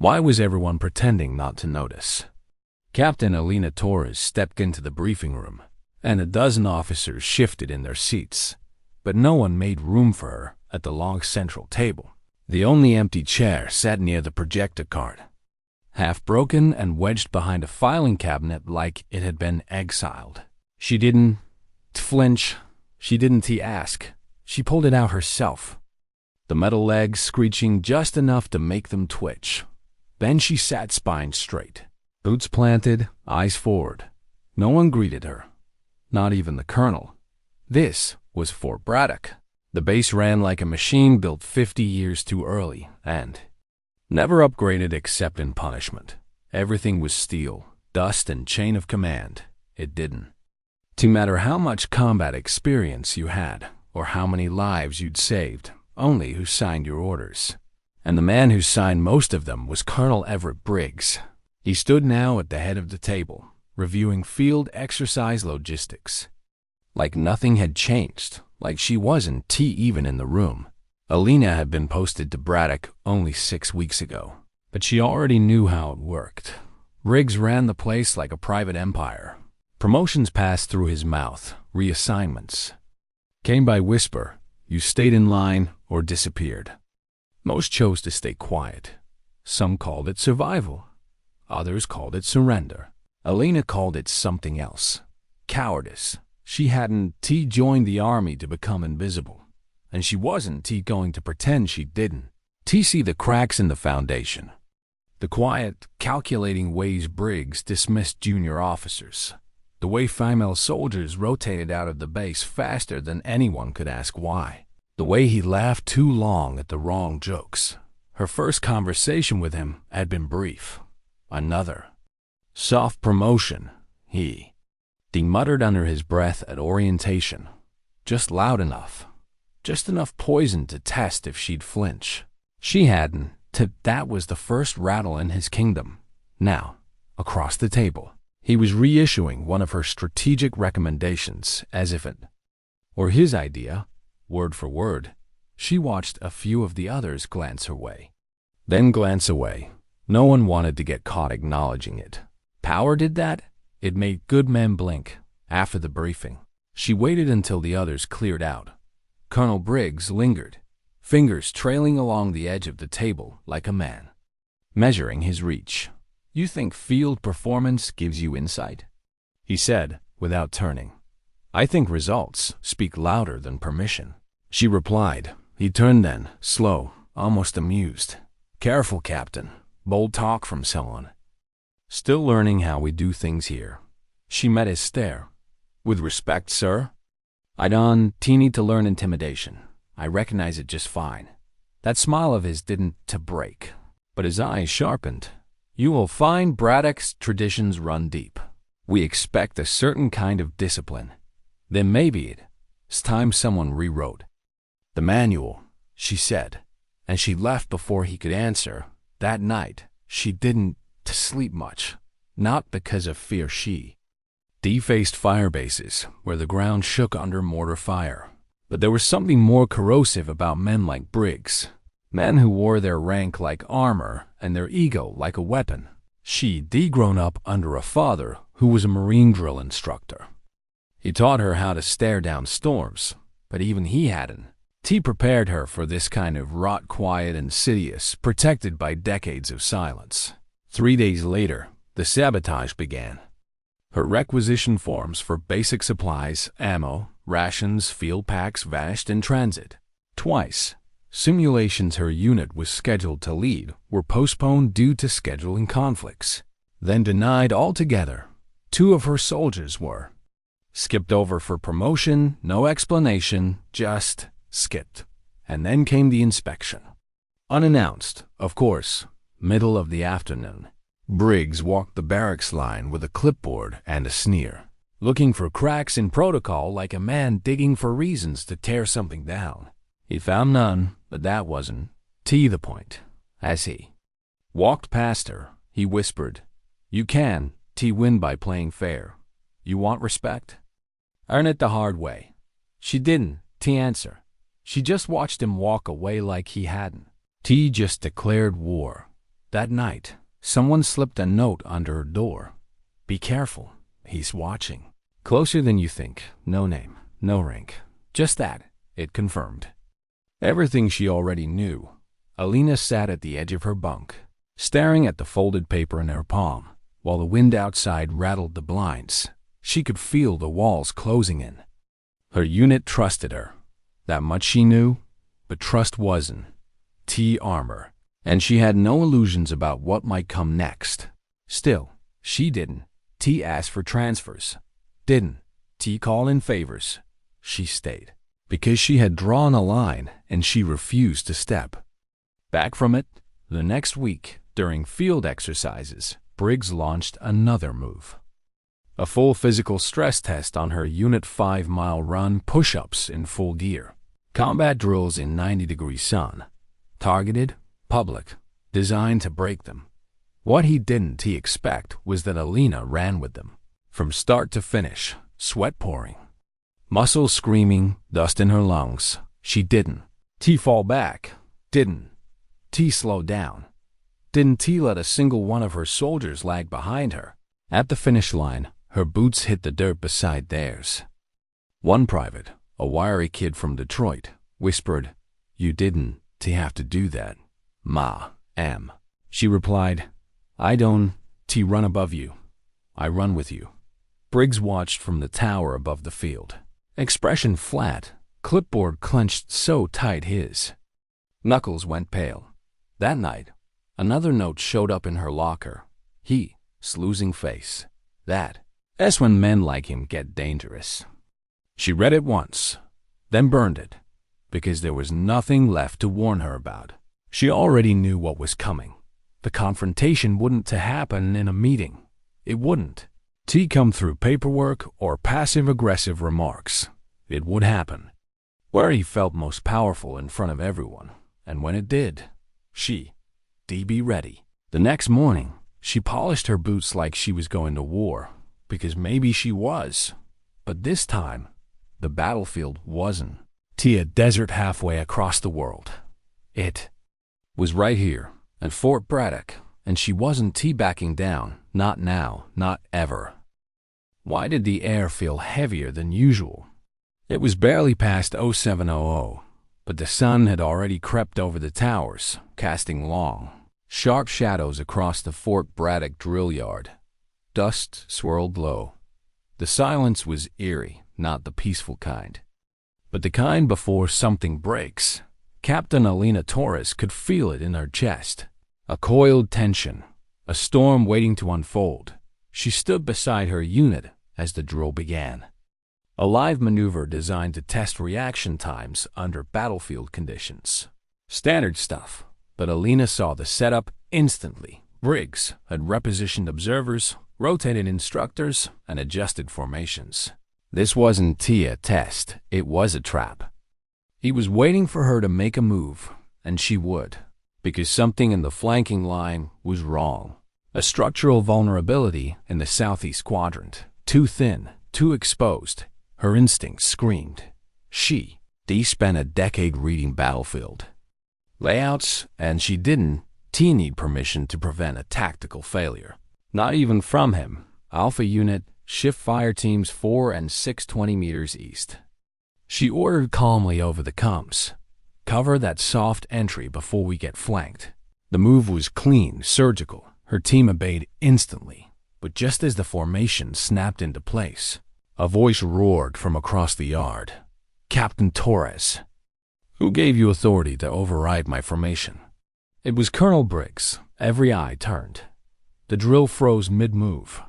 Why was everyone pretending not to notice? Captain Elena Torres stepped into the briefing room, and a dozen officers shifted in their seats, but no one made room for her at the long central table. The only empty chair sat near the projector card, half broken and wedged behind a filing cabinet like it had been exiled. She didn't flinch. She didn't ask. She pulled it out herself, the metal legs screeching just enough to make them twitch. Then she sat spine straight, boots planted, eyes forward. No one greeted her, not even the colonel. This was Fort Braddock. The base ran like a machine built 50 years too early and never upgraded except in punishment. Everything was steel, dust, and chain of command. It didn't matter how much combat experience you had or how many lives you'd saved, only who signed your orders. And the man who signed most of them was Colonel Everett Briggs. He stood now at the head of the table, reviewing field exercise logistics. Like nothing had changed, like she wasn't even in the room. Elena had been posted to Braddock only 6 weeks ago, but she already knew how it worked. Briggs ran the place like a private empire. Promotions passed through his mouth, reassignments came by whisper. You stayed in line or disappeared. Most chose to stay quiet. Some called it survival. Others called it surrender. Elena called it something else. Cowardice. She hadn't joined the army to become invisible, and she wasn't going to pretend she didn't. See the cracks in the foundation. The quiet, calculating ways Briggs dismissed junior officers. The way female soldiers rotated out of the base faster than anyone could ask why. The way he laughed too long at the wrong jokes. Her first conversation with him had been brief. Another soft promotion, he muttered under his breath at orientation. Just loud enough. Just enough poison to test if she'd flinch. She hadn't. That was the first rattle in his kingdom. Now, across the table, he was reissuing one of her strategic recommendations as if it were his idea, word for word. She watched a few of the others glance her way, then glance away. No one wanted to get caught acknowledging it. Power did that. It made good men blink. After the briefing, she waited until the others cleared out. Colonel Briggs lingered, fingers trailing along the edge of the table like a man measuring his reach. You think field performance gives you insight? He said, without turning. I think results speak louder than permission. She replied. He turned then, slow, almost amused. Careful, Captain. Bold talk from someone still learning how we do things here. She met his stare. With respect, sir. I don't need to learn intimidation. I recognize it just fine. That smile of his didn't break, but his eyes sharpened. You will find Braddock's traditions run deep. We expect a certain kind of discipline. Then maybe it's time someone rewrote the manual, she said, and she left before he could answer. That night, she didn't sleep much, not because of fear. She defaced fire bases where the ground shook under mortar fire. But there was something more corrosive about men like Briggs, men who wore their rank like armor and their ego like a weapon. She'd grown up under a father who was a Marine drill instructor. He taught her how to stare down storms, but even he hadn't. He prepared her for this kind of wrought quiet, insidious, protected by decades of silence. 3 days later, the sabotage began. Her requisition forms for basic supplies, ammo, rations, field packs vanished in transit. Twice, simulations her unit was scheduled to lead were postponed due to scheduling conflicts, then denied altogether. 2 of her soldiers were skipped over for promotion, no explanation, just skipped. And then came the inspection. Unannounced, of course, middle of the afternoon. Briggs walked the barracks line with a clipboard and a sneer, looking for cracks in protocol like a man digging for reasons to tear something down. He found none, but that wasn't the point. As he walked past her, he whispered, You can win by playing fair. You want respect? Earn it the hard way. She didn't answer. She just watched him walk away like he hadn't. Just declared war. That night, someone slipped a note under her door. "Be careful, he's watching." Closer than you think, no name, no rank. Just that, it confirmed. Everything she already knew. Alina sat at the edge of her bunk, staring at the folded paper in her palm, while the wind outside rattled the blinds. She could feel the walls closing in. Her unit trusted her. That much she knew, but trust wasn't T armor, and she had no illusions about what might come next. Still, she didn't T ask for transfers. Didn't T call in favors. She stayed, because she had drawn a line and she refused to step back from it. The next week, during field exercises, Briggs launched another move. A full physical stress test on her Unit 5-mile run push-ups in full gear. Combat drills in 90-degree sun. Targeted, public, designed to break them. What he didn't expect was that Alina ran with them. From start to finish, sweat pouring, muscles screaming, dust in her lungs. She didn't fall back. Didn't slow down. Didn't let a single one of her soldiers lag behind her. At the finish line, her boots hit the dirt beside theirs. One private, a wiry kid from Detroit, whispered, "You didn't have to do that, Ma. She replied, "I don't run above you. I run with you." Briggs watched from the tower above the field. Expression flat, clipboard clenched so tight his knuckles went pale. That night, another note showed up in her locker. He, sleuzing face. That's when men like him get dangerous. She read it once, then burned it, because there was nothing left to warn her about. She already knew what was coming. The confrontation wouldn't happen in a meeting. It wouldn't come through paperwork or passive-aggressive remarks. It would happen where he felt most powerful in front of everyone. And when it did, she'd be ready. The next morning, she polished her boots like she was going to war, because maybe she was. But this time, the battlefield wasn't a desert halfway across the world. It was right here, at Fort Braddock, and she wasn't backing down. Not now, not ever. Why did the air feel heavier than usual? It was barely past 0700, but the sun had already crept over the towers, casting long, sharp shadows across the Fort Braddock drill yard. Dust swirled low. The silence was eerie, not the peaceful kind, but the kind before something breaks. Captain Alina Torres could feel it in her chest. A coiled tension, a storm waiting to unfold. She stood beside her unit as the drill began. A live maneuver designed to test reaction times under battlefield conditions. Standard stuff, but Alina saw the setup instantly. Briggs had repositioned observers, rotated instructors, and adjusted formations. This wasn't a test, it was a trap. He was waiting for her to make a move, and she would, because something in the flanking line was wrong. A structural vulnerability in the southeast quadrant. Too thin, too exposed. Her instincts screamed. She spent a decade reading battlefield layouts, and she didn't need permission to prevent a tactical failure. Not even from him. Alpha Unit, shift fire teams 4 and 620 meters east. She ordered calmly over the comms. Cover that soft entry before we get flanked. The move was clean, surgical. Her team obeyed instantly. But just as the formation snapped into place, a voice roared from across the yard. "Captain Torres, who gave you authority to override my formation?" It was Colonel Briggs. Every eye turned. The drill froze mid-move.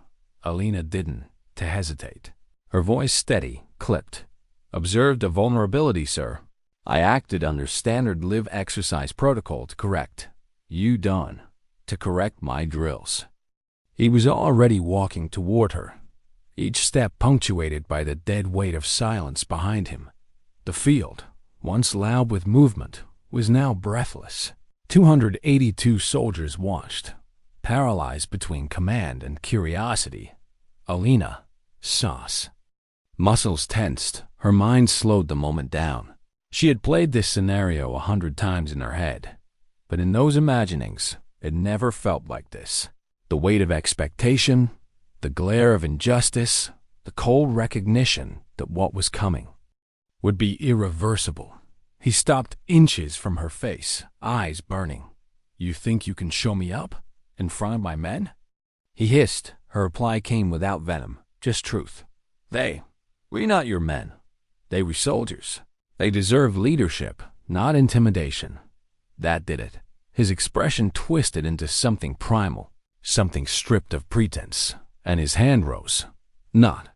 Alina didn't hesitate. Her voice steady, clipped. "Observed a vulnerability, sir. I acted under standard live exercise protocol to correct. You done to correct my drills." He was already walking toward her, each step punctuated by the dead weight of silence behind him. The field, once loud with movement, was now breathless. 282 soldiers watched, paralyzed between command and curiosity. Alina, sauce. Muscles tensed, her mind slowed the moment down. She had played this scenario 100 times in her head, but in those imaginings, It never felt like this. The weight of expectation, the glare of injustice, the cold recognition that what was coming would be irreversible. He stopped inches from her face, eyes burning. "You think you can show me up? In front of my men?" He hissed. Her reply came without venom, just truth. "We're not your men. They were soldiers. They deserve leadership, not intimidation." That did it. His expression twisted into something primal, something stripped of pretense, and his hand rose. Not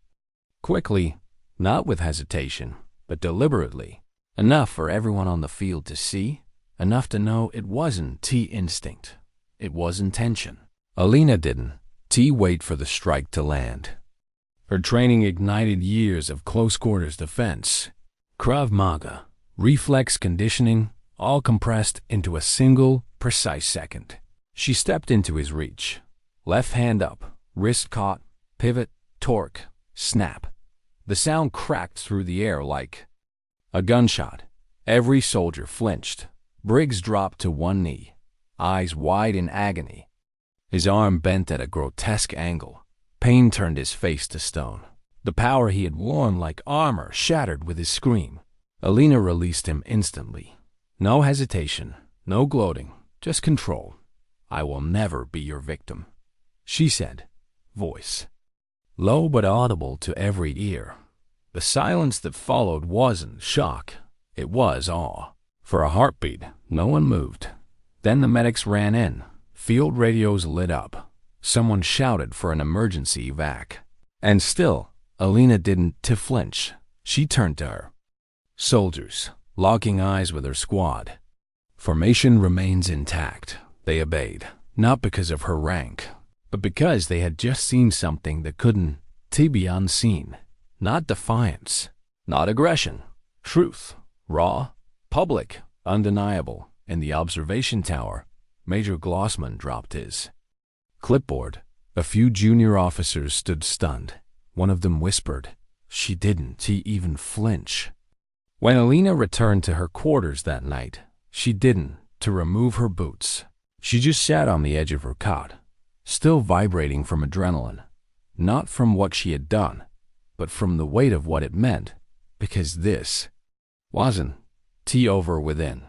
quickly, not with hesitation, but deliberately. Enough for everyone on the field to see, enough to know it wasn't T instinct. It was intention. Alina didn't wait for the strike to land. Her training ignited years of close-quarters defense. Krav Maga, reflex conditioning, all compressed into a single, precise second. She stepped into his reach. Left hand up, wrist caught, pivot, torque, snap. The sound cracked through the air like a gunshot. Every soldier flinched. Briggs dropped to one knee, eyes wide in agony. His arm bent at a grotesque angle. Pain turned his face to stone. The power he had worn like armor shattered with his scream. Alina released him instantly. No hesitation, no gloating, just control. "I will never be your victim," she said, voice low but audible to every ear. The silence that followed wasn't shock, it was awe. For a heartbeat, no one moved. Then the medics ran in. Field radios lit up. Someone shouted for an emergency evac. And still, Alina didn't flinch. She turned to her. Soldiers, locking eyes with her squad. Formation remains intact. They obeyed, not because of her rank, but because they had just seen something that couldn't be unseen. Not defiance, not aggression. Truth, raw, public, undeniable. In the observation tower, Major Glossman dropped his clipboard. A few junior officers stood stunned. One of them whispered. She didn't even flinch. When Alina returned to her quarters that night, she didn't remove her boots. She just sat on the edge of her cot, still vibrating from adrenaline. Not from what she had done, but from the weight of what it meant, because this wasn't over within.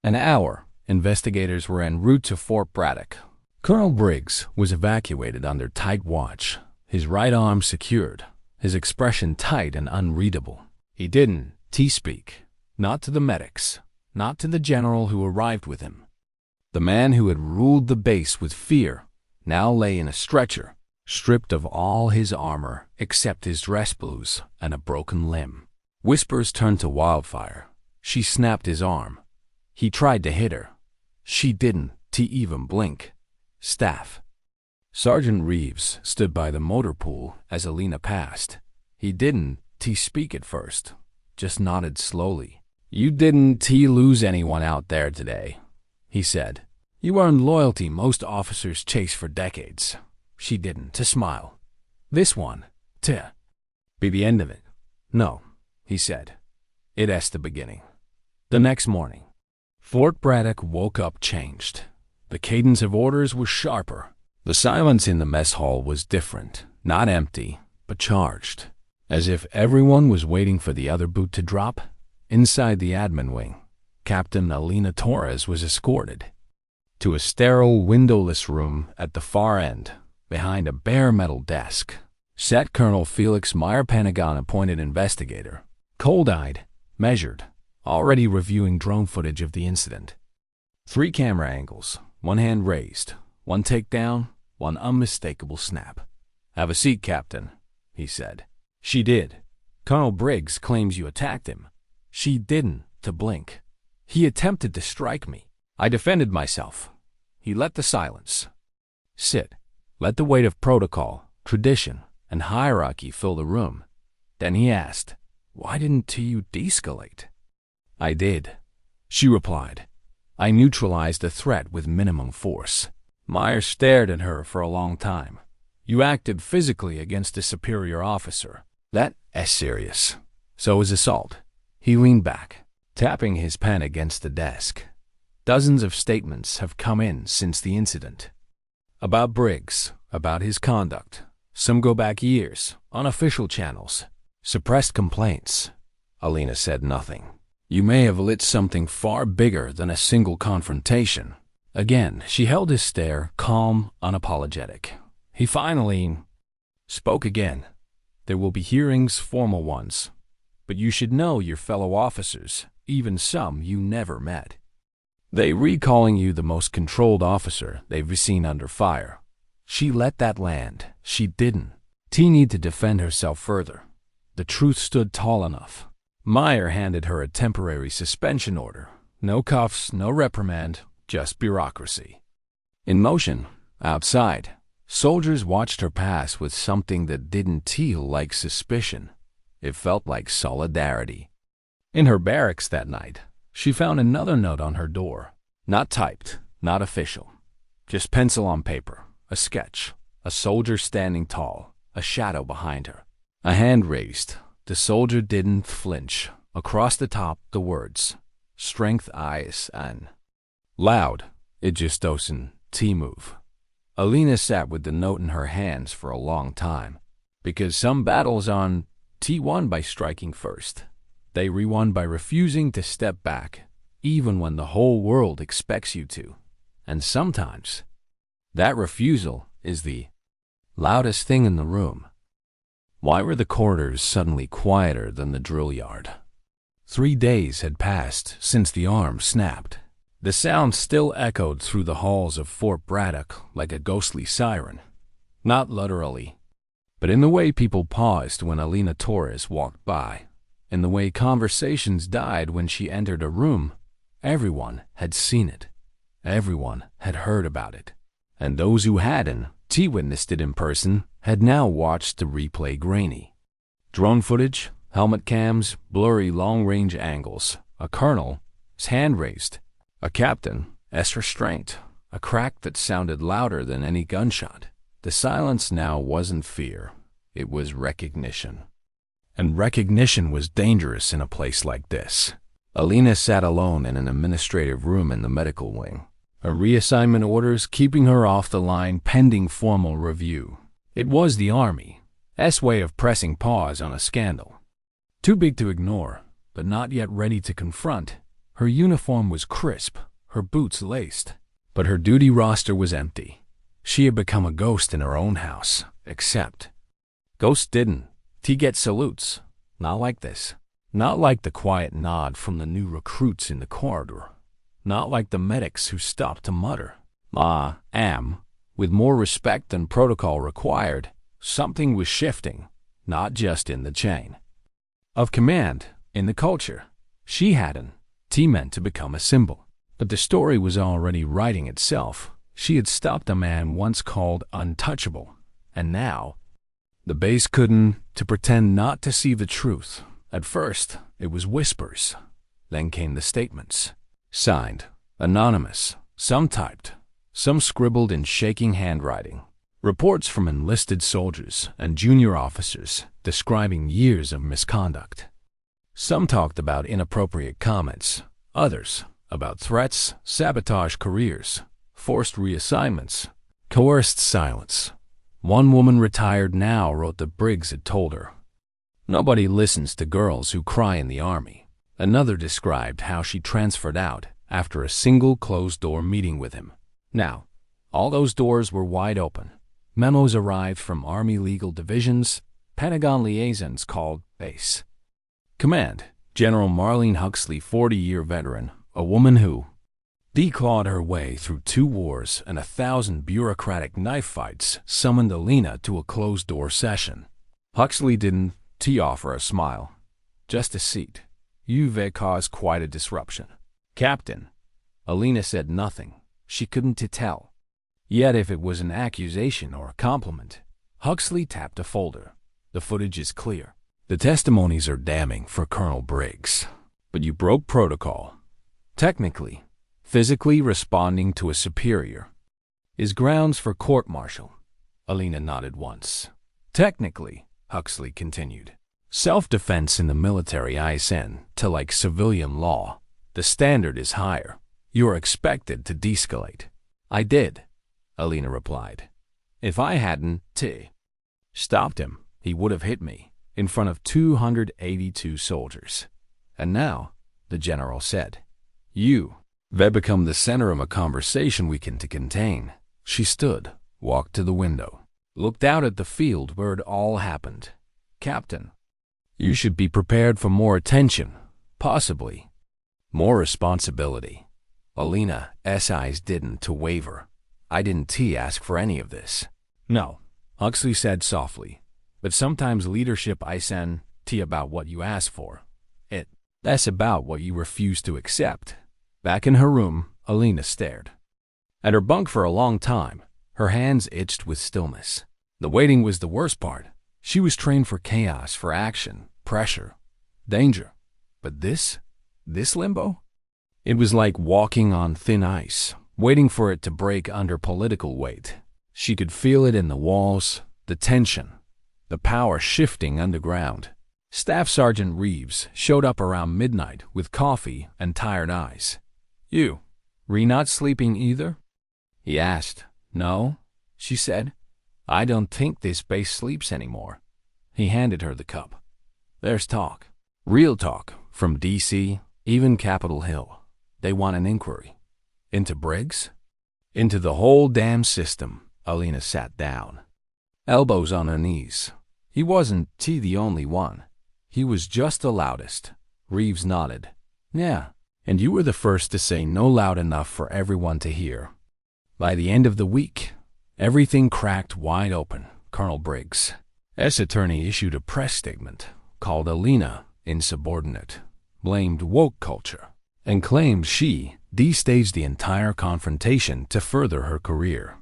An hour, investigators were en route to Fort Braddock. Colonel Briggs was evacuated under tight watch, his right arm secured, his expression tight and unreadable. He didn't speak, not to the medics, not to the general who arrived with him. The man who had ruled the base with fear now lay in a stretcher, stripped of all his armor except his dress blues and a broken limb. Whispers turned to wildfire. She snapped his arm. He tried to hit her. She didn't even blink. Staff. Sergeant Reeves stood by the motor pool as Alina passed. He didn't speak at first, just nodded slowly. "You didn't lose anyone out there today," he said. "You earned loyalty most officers chase for decades." She didn't smile. "This one, be the end of it." "No," he said. "It's the beginning." The next morning, Fort Braddock woke up changed. The cadence of orders was sharper. The silence in the mess hall was different, not empty, but charged, as if everyone was waiting for the other boot to drop. Inside the admin wing, Captain Alina Torres was escorted to a sterile, windowless room at the far end. Behind a bare metal desk sat Colonel Felix Meyer-Panagon, appointed investigator, cold-eyed, measured, already reviewing drone footage of the incident. 3 camera angles, one hand raised, one takedown, one unmistakable snap. "Have a seat, Captain," he said. She did. "Colonel Briggs claims you attacked him." She didn't blink. "He attempted to strike me. I defended myself." He let the silence sit. Let the weight of protocol, tradition, and hierarchy fill the room. Then he asked, "Why didn't you de-escalate?" "I did," she replied. "I neutralized the threat with minimum force." Meyer stared at her for a long time. "You acted physically against a superior officer. That's serious. So is assault." He leaned back, tapping his pen against the desk. Dozens of statements have come in since the incident. About Briggs, about his conduct. Some go back years, unofficial channels. Suppressed complaints. Alina said nothing. You may have lit something far bigger than a single confrontation. Again, she held his stare, calm, unapologetic. He finally spoke again. There will be hearings, formal ones. But you should know your fellow officers, even some you never met. They recalling you the most controlled officer they've seen under fire. She let that land. She didn't. T need to defend herself further. The truth stood tall enough. Meyer handed her a temporary suspension order. No cuffs, no reprimand, just bureaucracy. In motion, outside, soldiers watched her pass with something that didn't feel like suspicion. It felt like solidarity. In her barracks that night, she found another note on her door. Not typed, not official. Just pencil on paper, a sketch, a soldier standing tall, a shadow behind her. A hand raised. The soldier didn't flinch. Across the top, the words, strength eyes and loud, it just doesn't move. Alina sat with the note in her hands for a long time. Because some battles on T1 by striking first. They re-won by refusing to step back, even when the whole world expects you to. And sometimes, that refusal is the loudest thing in the room. Why were the corridors suddenly quieter than the drill yard? 3 days had passed since the arm snapped. The sound still echoed through the halls of Fort Braddock like a ghostly siren. Not literally, but in the way people paused when Alina Torres walked by. In the way conversations died when she entered a room. Everyone had seen it. Everyone had heard about it. And those who hadn't, witnessed it in person, had now watched the replay grainy. Drone footage, helmet cams, blurry long-range angles. A colonel, his hand raised. A captain, S restraint. A crack that sounded louder than any gunshot. The silence now wasn't fear. It was recognition. And recognition was dangerous in a place like this. Alina sat alone in an administrative room in the medical wing. Her reassignment orders keeping her off the line pending formal review. It was the Army's way of pressing pause on a scandal. Too big to ignore, but not yet ready to confront. Her uniform was crisp, her boots laced, but her duty roster was empty. She had become a ghost in her own house, except ghosts didn't. Get salutes. Not like this. Not like the quiet nod from the new recruits in the corridor. Not like the medics who stopped to mutter, am, with more respect than protocol required. Something was shifting, not just in the chain of command, in the culture. She hadn't. Meant to become a symbol. But the story was already writing itself. She had stopped a man once called untouchable, and now the base couldn't to pretend not to see the truth. At first, it was whispers. Then came the statements. Signed, anonymous, some typed, some scribbled in shaking handwriting. Reports from enlisted soldiers and junior officers describing years of misconduct. Some talked about inappropriate comments, others about threats, sabotage careers, forced reassignments, coerced silence. One woman retired now wrote that Briggs had told her, "Nobody listens to girls who cry in the Army." Another described how she transferred out after a single closed-door meeting with him. Now, all those doors were wide open. Memos arrived from Army legal divisions, Pentagon liaisons called base. Command, General Marlene Huxley, 40-year veteran, a woman who declawed her way through 2 wars and 1,000 bureaucratic knife fights, summoned Alina to a closed-door session. Huxley didn't offer a smile, just a seat. You've caused quite a disruption. Captain. Alina said nothing. She couldn't tell. Yet if it was an accusation or a compliment. Huxley tapped a folder. The footage is clear. The testimonies are damning for Colonel Briggs. But you broke protocol. Technically, physically responding to a superior is grounds for court-martial. Alina nodded once. Technically, Huxley continued. Self-defense in the military isn't to like civilian law. The standard is higher. You are expected to de-escalate. I did, Alina replied. If I hadn't stopped him, he would have hit me in front of 282 soldiers. And now, the general said, you have become the center of a conversation we can to contain. She stood, walked to the window, looked out at the field where it all happened. Captain, you should be prepared for more attention, possibly more responsibility. Alina's eyes didn't to waver. I didn't ask for any of this. No, Huxley said softly, but sometimes leadership isn't about what you ask for. That's about what you refuse to accept. Back in her room, Alina stared at her bunk for a long time. Her hands itched with stillness. The waiting was the worst part. She was trained for chaos, for action, pressure, danger. But this limbo? It was like walking on thin ice, waiting for it to break under political weight. She could feel it in the walls, the tension, the power shifting underground. Staff Sergeant Reeves showed up around midnight with coffee and tired eyes. You not sleeping either? He asked. No, she said. I don't think this base sleeps anymore. He handed her the cup. There's talk. Real talk from D.C., even Capitol Hill. They want an inquiry. Into Briggs? Into the whole damn system. Alina sat down, elbows on her knees. He wasn't the only one. He was just the loudest. Reeves nodded. Yeah, and you were the first to say no loud enough for everyone to hear. By the end of the week, everything cracked wide open. Colonel Briggs' attorney issued a press statement, called Alina insubordinate, blamed woke culture, and claimed she de-staged the entire confrontation to further her career.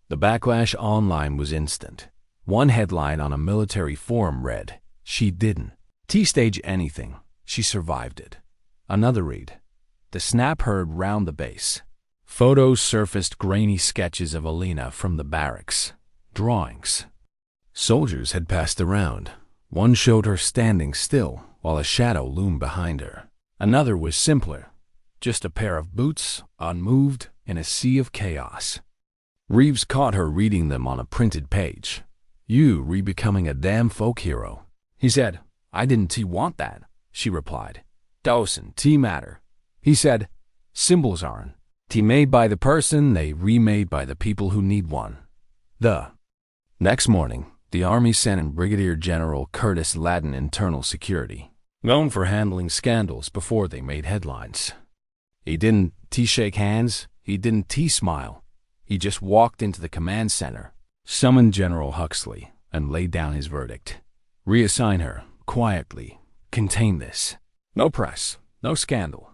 The backlash online was instant. One headline on a military forum read, "She didn't stage anything. She survived it." Another read, "The snap heard round the base." Photos surfaced, grainy sketches of Alina from the barracks. Drawings. Soldiers had passed around. One showed her standing still while a shadow loomed behind her. Another was simpler, just a pair of boots, unmoved in a sea of chaos. Reeves caught her reading them on a printed page. You re-becoming a damn folk hero. He said, I didn't want that, she replied. Doesn't matter. He said, symbols aren't made by the person, they remade by the people who need one. The next morning, the Army sent in Brigadier General Curtis Ladden Internal Security, known for handling scandals before they made headlines. He didn't shake hands, he didn't smile. He just walked into the command center, summoned General Huxley, and laid down his verdict. Reassign her, quietly, contain this. No press, no scandal.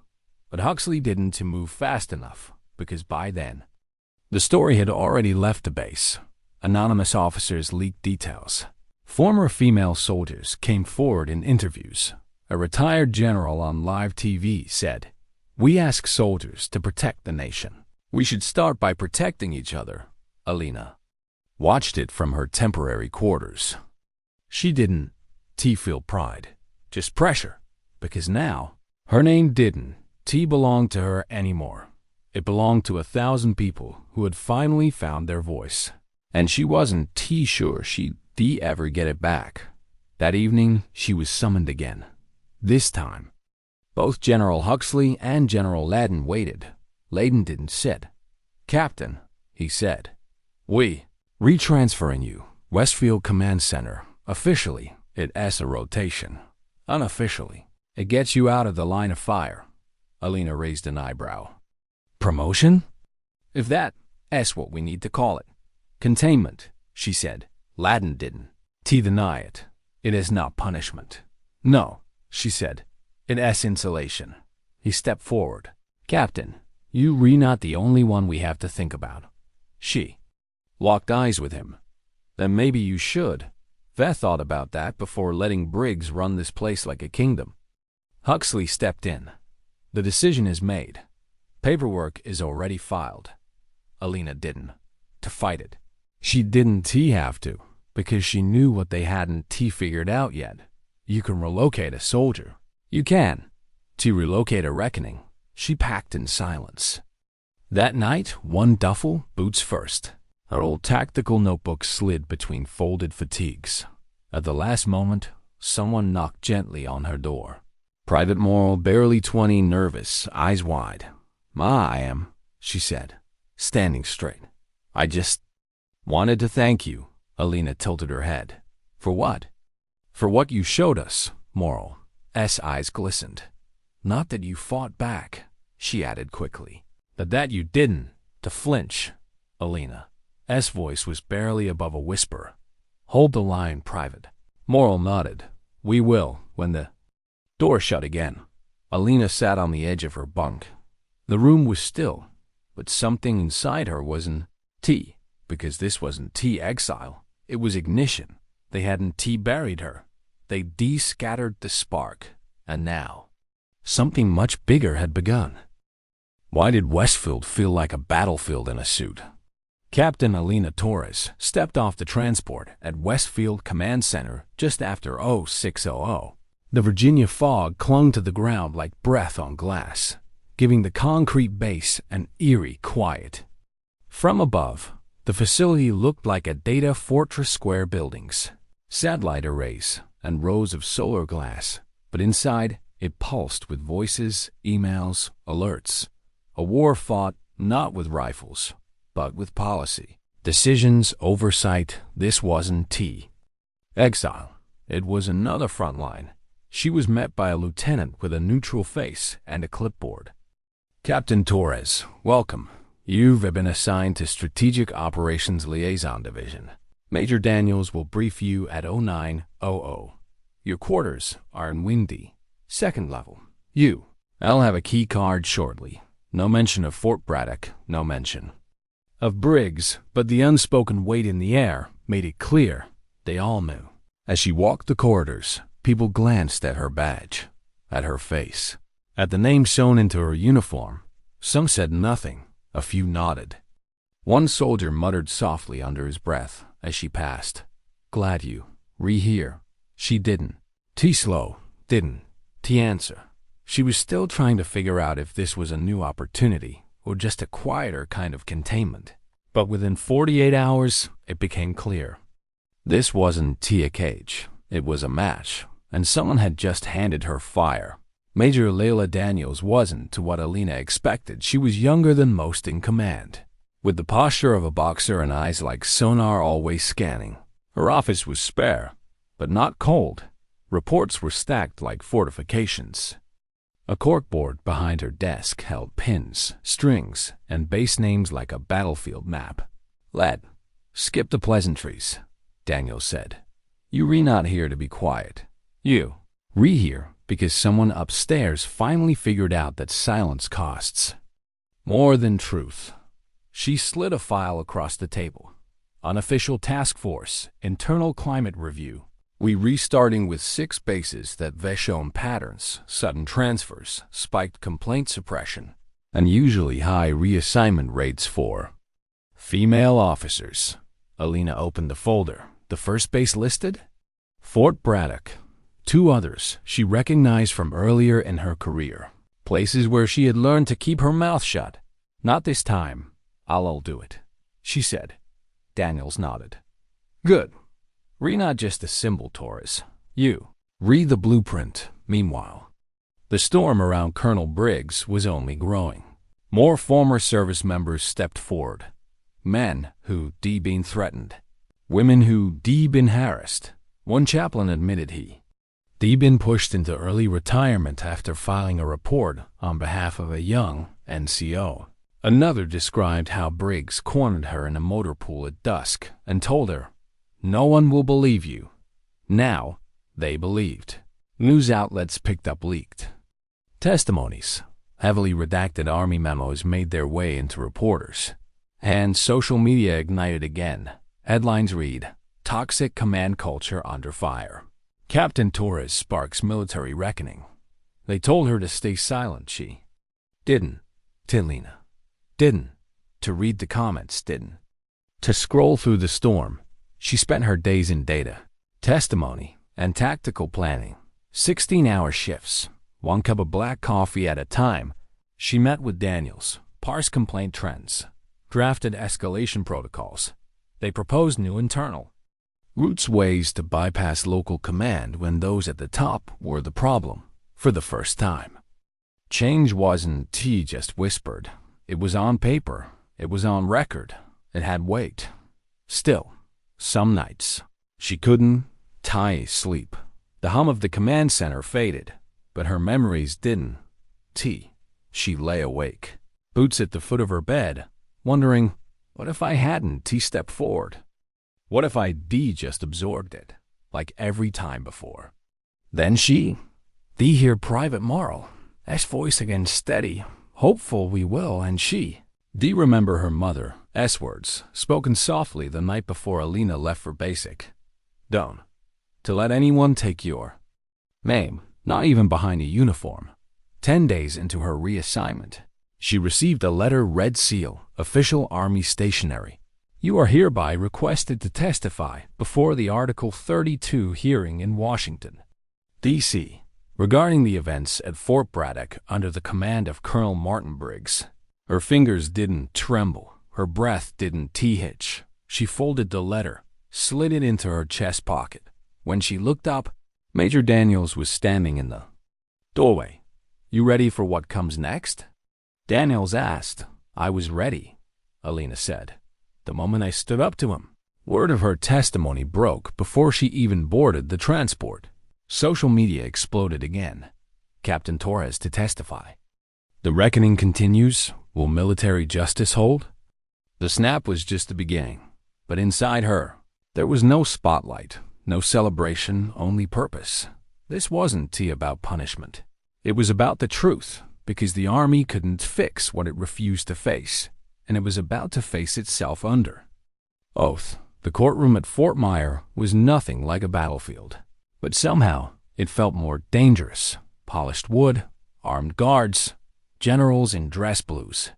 But Huxley didn't move fast enough, because by then, the story had already left the base. Anonymous officers leaked details. Former female soldiers came forward in interviews. A retired general on live TV said, "We ask soldiers to protect the nation. We should start by protecting each other." Alina watched it from her temporary quarters. She didn't feel pride, just pressure, because now her name didn't belong to her anymore. It belonged to 1,000 people who had finally found their voice. And she wasn't sure she'd ever get it back. That evening, she was summoned again. This time, both General Huxley and General Ladden waited. Ladden didn't sit. "Captain," he said, "we retransferring you, Westfield Command Center. Officially, it's a rotation. Unofficially, it gets you out of the line of fire." Alina raised an eyebrow. "Promotion? If that's what we need to call it. Containment," she said. Ladden didn't deny it. "It is not punishment." "No," she said. "It's insulation." He stepped forward. "Captain, you not the only one we have to think about." She locked eyes with him. "Then maybe you should. Veth thought about that before letting Briggs run this place like a kingdom." Huxley stepped in. "The decision is made. Paperwork is already filed." Alina didn't fight it. She didn't have to, because she knew what they hadn't figured out yet. You can relocate a soldier. You can relocate a reckoning. She packed in silence. That night, one duffel, boots first. Her old tactical notebook slid between folded fatigues. At the last moment, someone knocked gently on her door. Private Morrill, barely 20, nervous, eyes wide. I am," she said, standing straight. "I just wanted to thank you." Alina tilted her head. "For what?" "For what you showed us," Morrill's eyes glistened. "Not that you fought back," she added quickly. "But that you didn't, to Flinch." Alina's voice was barely above a whisper. "Hold the line, Private." Morrill nodded. "We will, when the door shut again." Alina sat on the edge of her bunk. The room was still, but something inside her wasn't T, because this wasn't T exile. It was ignition. They hadn't T buried her. They de-scattered the spark. And now, something much bigger had begun. Why did Westfield feel like a battlefield in a suit? Captain Alina Torres stepped off the transport at Westfield Command Center just after 0600. The Virginia fog clung to the ground like breath on glass, giving the concrete base an eerie quiet. From above, the facility looked like a data fortress, square buildings, satellite arrays, and rows of solar glass, but inside it pulsed with voices, emails, alerts. A war fought not with rifles, but with policy. Decisions, oversight. This wasn't T exile. It was another front line. She was met by a lieutenant with a neutral face and a clipboard. "Captain Torres, welcome. You've been assigned to Strategic Operations Liaison Division. Major Daniels will brief you at 0900. Your quarters are in Wing D, second level. I'll have a key card shortly. No mention of Fort Braddock, no mention of Briggs, but the unspoken weight in the air made it clear they all knew." As she walked the corridors, people glanced at her badge, at her face, at the name sewn into her uniform. Some said nothing, a few nodded. One soldier muttered softly under his breath as she passed, "Glad you re-here." She didn't. T slow, didn't. T answer. She was still trying to figure out if this was a new opportunity or just a quieter kind of containment. But within 48 hours, it became clear. This wasn't Tia Cage. It was a match, and someone had just handed her fire. Major Layla Daniels wasn't to what Alina expected. She was younger than most in command, with the posture of a boxer and eyes like sonar always scanning. Her office was spare, but not cold. Reports were stacked like fortifications. A corkboard behind her desk held pins, strings, and base names like a battlefield map. "Skip the pleasantries," Daniel said. "You not here to be quiet. You here because someone upstairs finally figured out that silence costs more than truth." She slid a file across the table. "Unofficial task force, internal climate review. We restarting with 6 bases that have shown patterns, sudden transfers, spiked complaint suppression, and usually high reassignment rates for female officers." Alina opened the folder. The first base listed? Fort Braddock. 2 others she recognized from earlier in her career. Places where she had learned to keep her mouth shut. "Not this time. I'll do it," she said. Daniels nodded. "Good. Not just a symbol, Torres. You read the blueprint." Meanwhile, the storm around Colonel Briggs was only growing. More former service members stepped forward. Men who been threatened. Women who been harassed. One chaplain admitted he been pushed into early retirement after filing a report on behalf of a young NCO. Another described how Briggs cornered her in a motor pool at dusk and told her, "No one will believe you." Now, they believed. News outlets picked up leaked testimonies. Heavily redacted Army memos made their way into reporters. And social media ignited again. Headlines read, "Toxic command culture under fire. Captain Torres sparks military reckoning." They told her to stay silent. She didn't. Tilina didn't. To read the comments didn't. To scroll through the storm. She spent her days in data, testimony, and tactical planning. 16-hour shifts, 1 cup of black coffee at a time, She met with Daniels, parsed complaint trends, drafted escalation protocols. They proposed new internal routes, ways to bypass local command when those at the top were the problem for the first time. Change wasn't T just whispered. It was on paper. It was on record. It had weight. Still, some nights, she couldn't sleep. The hum of the command center faded, but her memories didn't. She lay awake, boots at the foot of her bed, wondering, what if I hadn't stepped forward? What if I just absorbed it, like every time before? Then hear Private Marl, S voice again steady, hopeful we will, and remember her mother, S words, spoken softly the night before Alina left for basic. Don't. To let anyone take your name, not even behind a uniform. 10 days into her reassignment, she received a letter, red seal, official Army stationery. You are hereby requested to testify before the Article 32 hearing in Washington, D.C., regarding the events at Fort Braddock under the command of Colonel Martin Briggs. Her fingers didn't tremble. Her breath didn't hitch. She folded the letter, slid it into her chest pocket. When she looked up, Major Daniels was standing in the doorway. You ready for what comes next? Daniels asked. I was ready, Alina said, the moment I stood up to him. Word of her testimony broke before she even boarded the transport. Social media exploded again. Captain Torres to testify. The reckoning continues. Will military justice hold? The snap was just the beginning, but inside her, there was no spotlight, no celebration, only purpose. This wasn't about punishment. It was about the truth, because the Army couldn't fix what it refused to face, and it was about to face itself under oath. The courtroom at Fort Myer was nothing like a battlefield, but somehow it felt more dangerous. Polished wood, armed guards, generals in dress blues,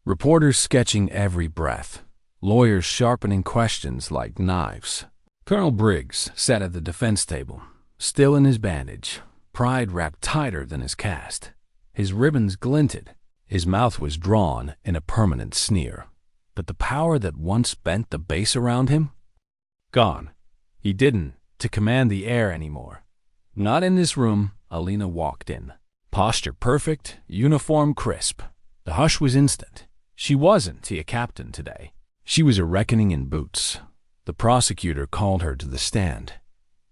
reporters sketching every breath, lawyers sharpening questions like knives. Colonel Briggs sat at the defense table, still in his bandage, pride wrapped tighter than his cast. His ribbons glinted. His mouth was drawn in a permanent sneer. But the power that once bent the base around him? Gone. He didn't command the air anymore. Not in this room. Alina walked in. Posture perfect, uniform crisp. The hush was instant. She wasn't a captain today. She was a reckoning in boots. The prosecutor called her to the stand.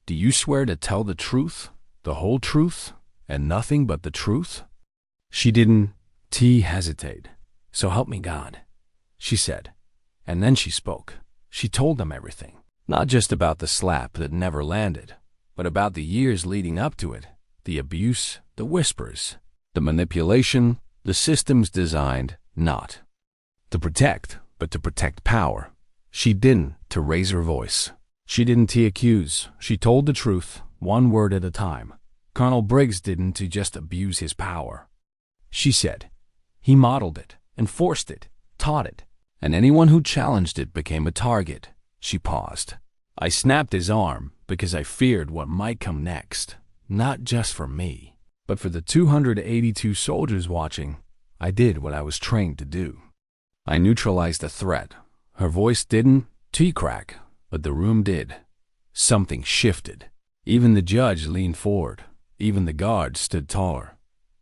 Do you swear to tell the truth, the whole truth, and nothing but the truth? She didn't hesitate. So help me God, she said. And then she spoke. She told them everything. Not just about the slap that never landed, but about the years leading up to it, the abuse, the whispers, the manipulation, the systems designed not to protect, but to protect power. She didn't raise her voice. She didn't accuse. She told the truth, one word at a time. Colonel Briggs didn't just abuse his power. She said, he modeled it, enforced it, taught it, and anyone who challenged it became a target. She paused. I snapped his arm because I feared what might come next, not just for me, but for the 282 soldiers watching. I did what I was trained to do. I neutralized the threat. Her voice didn't crack, but the room did. Something shifted. Even the judge leaned forward. Even the guards stood taller.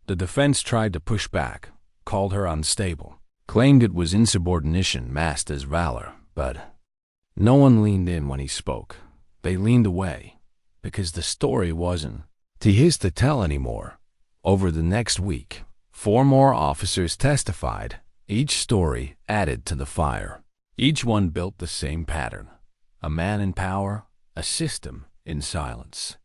The defense tried to push back, called her unstable, claimed it was insubordination masked as valor, but no one leaned in when he spoke. They leaned away, because the story wasn't his to tell anymore. Over the next week, 4 more officers testified, each story added to the fire. Each one built the same pattern. A man in power, a system in silence.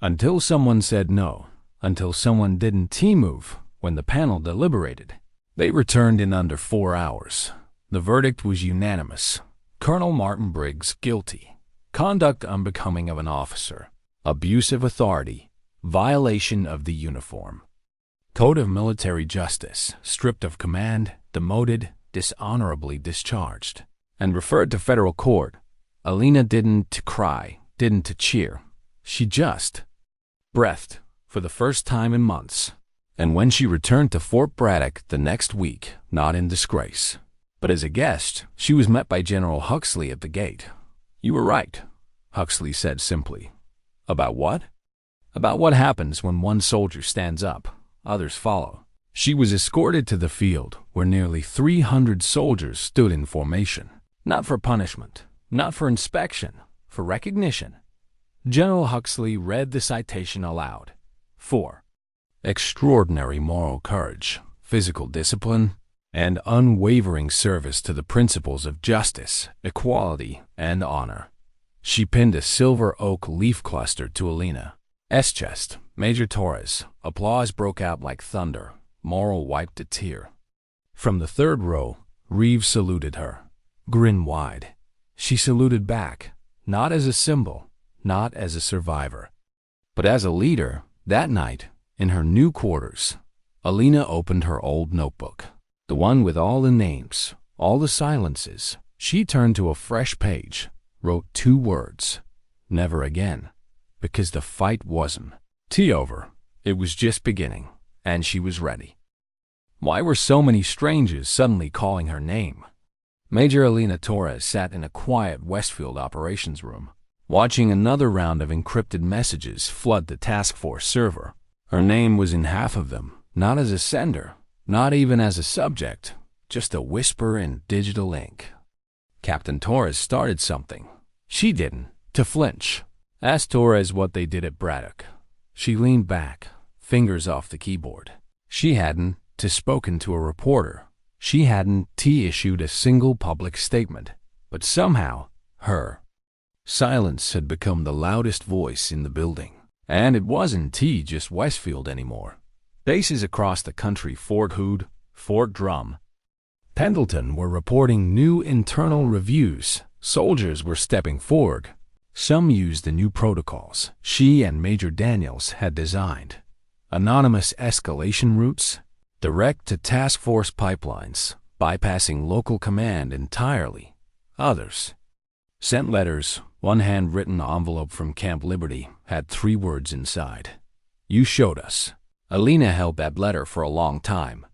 Until someone said no, until someone didn't move when the panel deliberated. They returned in under 4 hours. The verdict was unanimous. Colonel Martin Briggs guilty. Conduct unbecoming of an officer. Abuse of authority. Violation of the uniform. Code of military justice. Stripped of command, demoted, dishonorably discharged, and referred to federal court. Alina didn't cry, didn't cheer. She just breathed for the first time in months. And when she returned to Fort Braddock the next week, not in disgrace, but as a guest, she was met by General Huxley at the gate. "You were right," Huxley said simply. "About what?" "About what happens when one soldier stands up, others follow." She was escorted to the field where nearly 300 soldiers stood in formation. Not for punishment, not for inspection, for recognition. General Huxley read the citation aloud. 4. Extraordinary moral courage, physical discipline, and unwavering service to the principles of justice, equality, and honor. She pinned a silver oak leaf cluster to Alina's chest. Major Torres. Applause broke out like thunder. Morrill wiped a tear. From the third row, Reeves saluted her, grin wide. She saluted back, not as a symbol, not as a survivor, but as a leader. That night, in her new quarters, Alina opened her old notebook, the one with all the names, all the silences. She turned to a fresh page, wrote 2 words, "Never again," because the fight wasn't over. It was just beginning, and she was ready. Why were so many strangers suddenly calling her name? Major Alina Torres sat in a quiet Westfield operations room, watching another round of encrypted messages flood the task force server. Her name was in half of them, not as a sender, not even as a subject, just a whisper in digital ink. Captain Torres started something. She didn't. To Flinch. Asked Torres what they did at Braddock. She leaned back, fingers off the keyboard. She hadn't spoken to a reporter. She hadn't issued a single public statement. But somehow, her silence had become the loudest voice in the building. And it wasn't just Westfield anymore. Bases across the country, Fort Hood, Fort Drum, Pendleton, were reporting new internal reviews. Soldiers were stepping forward. Some used the new protocols she and Major Daniels had designed. Anonymous escalation routes, direct to task force pipelines, bypassing local command entirely. Others sent letters. One handwritten envelope from Camp Liberty had 3 words inside. "You showed us." Alina held that letter for a long time.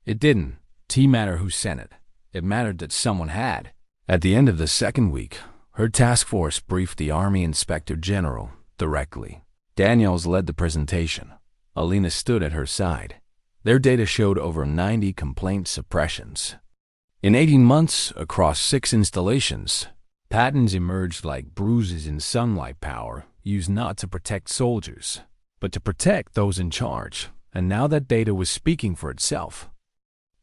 It didn't matter who sent it. It mattered that someone had. At the end of the second week, her task force briefed the Army Inspector General directly. Daniels led the presentation. Alina stood at her side. Their data showed over 90 complaint suppressions. In 18 months, across 6 installations, patterns emerged like bruises in sunlight power used not to protect soldiers, but to protect those in charge. And now that data was speaking for itself.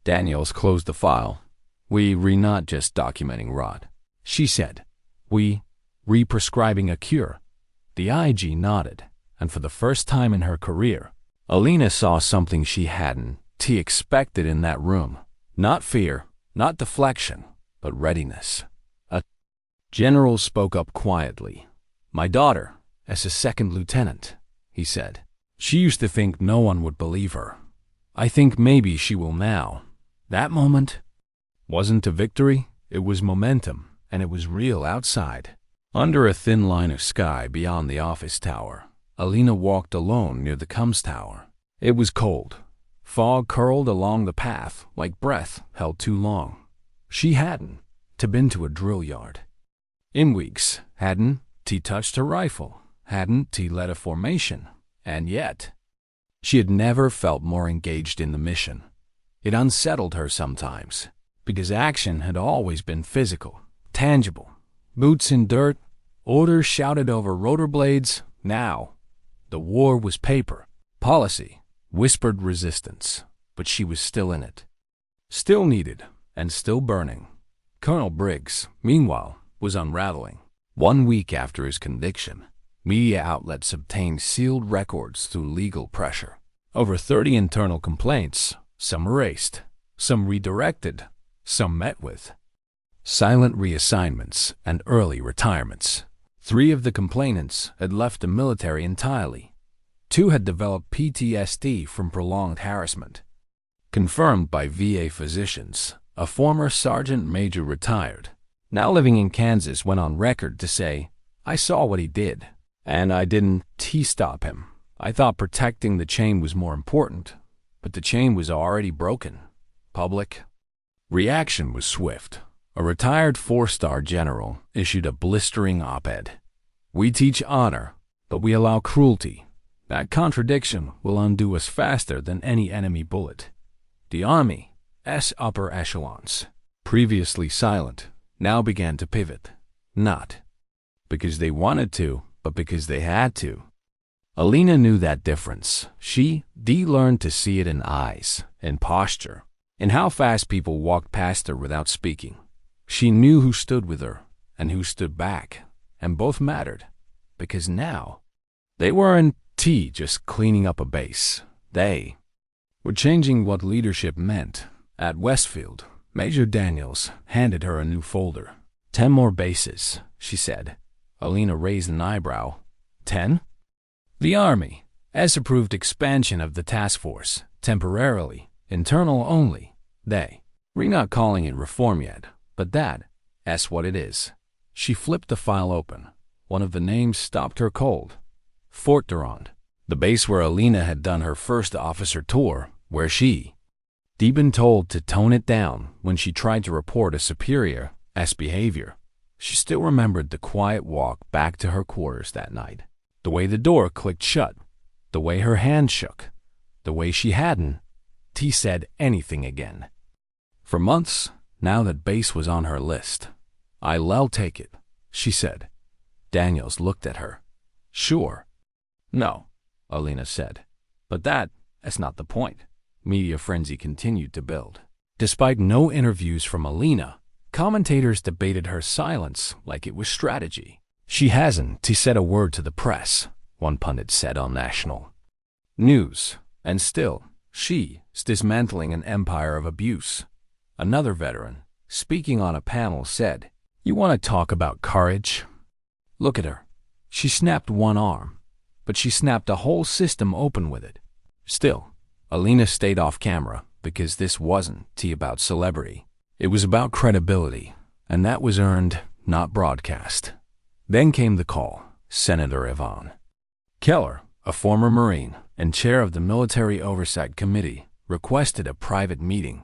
Daniels closed the file. We're not just documenting rot," she said. "We prescribing a cure." The IG nodded, and for the first time in her career, Alina saw something she hadn't expected in that room. Not fear, not deflection, but readiness. A general spoke up quietly. "My daughter, as a 2nd lieutenant," he said. "She used to think no one would believe her. I think maybe she will now." That moment wasn't a victory, it was momentum, and it was real outside. Under a thin line of sky beyond the office tower, Alina walked alone near the comms tower. It was cold. Fog curled along the path like breath held too long. She hadn't been to a drill yard in weeks, hadn't touched her rifle, hadn't led a formation, and yet she had never felt more engaged in the mission. It unsettled her sometimes, because action had always been physical, tangible. Boots in dirt, orders shouted over rotor blades. Now, the war was paper, policy, whispered resistance, but she was still in it. Still needed, and still burning. Colonel Briggs, meanwhile, was unraveling. 1 week after his conviction, media outlets obtained sealed records through legal pressure. Over 30 internal complaints, some erased, some redirected, some met with silent reassignments and early retirements. 3 of the complainants had left the military entirely. 2 had developed PTSD from prolonged harassment. Confirmed by VA physicians, a former sergeant major retired, now living in Kansas, went on record to say, "I saw what he did, and I didn't stop him. I thought protecting the chain was more important. but the chain was already broken. Public reaction was swift. A retired 4-star general issued a blistering op-ed. "We teach honor, but we allow cruelty. That contradiction will undo us faster than any enemy bullet." The Army's upper echelons, previously silent, now began to pivot. Not because they wanted to, but because they had to. Alina knew that difference. She learned to see it in eyes, in posture, in how fast people walked past her without speaking. She knew who stood with her and who stood back, and both mattered, because now they weren't just cleaning up a base. They were changing what leadership meant. At Westfield, Major Daniels handed her a new folder. 10 more bases, she said. Alina raised an eyebrow. 10? The Army has approved expansion of the task force, temporarily, internal only. We're not calling it reform yet, but that's what it is. She flipped the file open. One of the names stopped her cold. Fort Durand, the base where Alina had done her first officer tour, where she'd been told to tone it down when she tried to report a superior's behavior. She still remembered the quiet walk back to her quarters that night, the way the door clicked shut, the way her hand shook, the way she hadn't said anything again. For months, now that base was on her list. "I'll take it," she said. Daniels looked at her. "Sure." "No," Alina said. "But that's not the point." Media frenzy continued to build. Despite no interviews from Alina, commentators debated her silence like it was strategy. "She hasn't said a word to the press," one pundit said on national news, "and still, she's dismantling an empire of abuse." Another veteran, speaking on a panel, said, "You want to talk about courage? Look at her. She snapped one arm, but she snapped a whole system open with it." Still, Alina stayed off camera because this wasn't about celebrity. It was about credibility, and that was earned, not broadcast. Then came the call. Senator Yvonne Keller, a former Marine and chair of the Military Oversight Committee, requested a private meeting.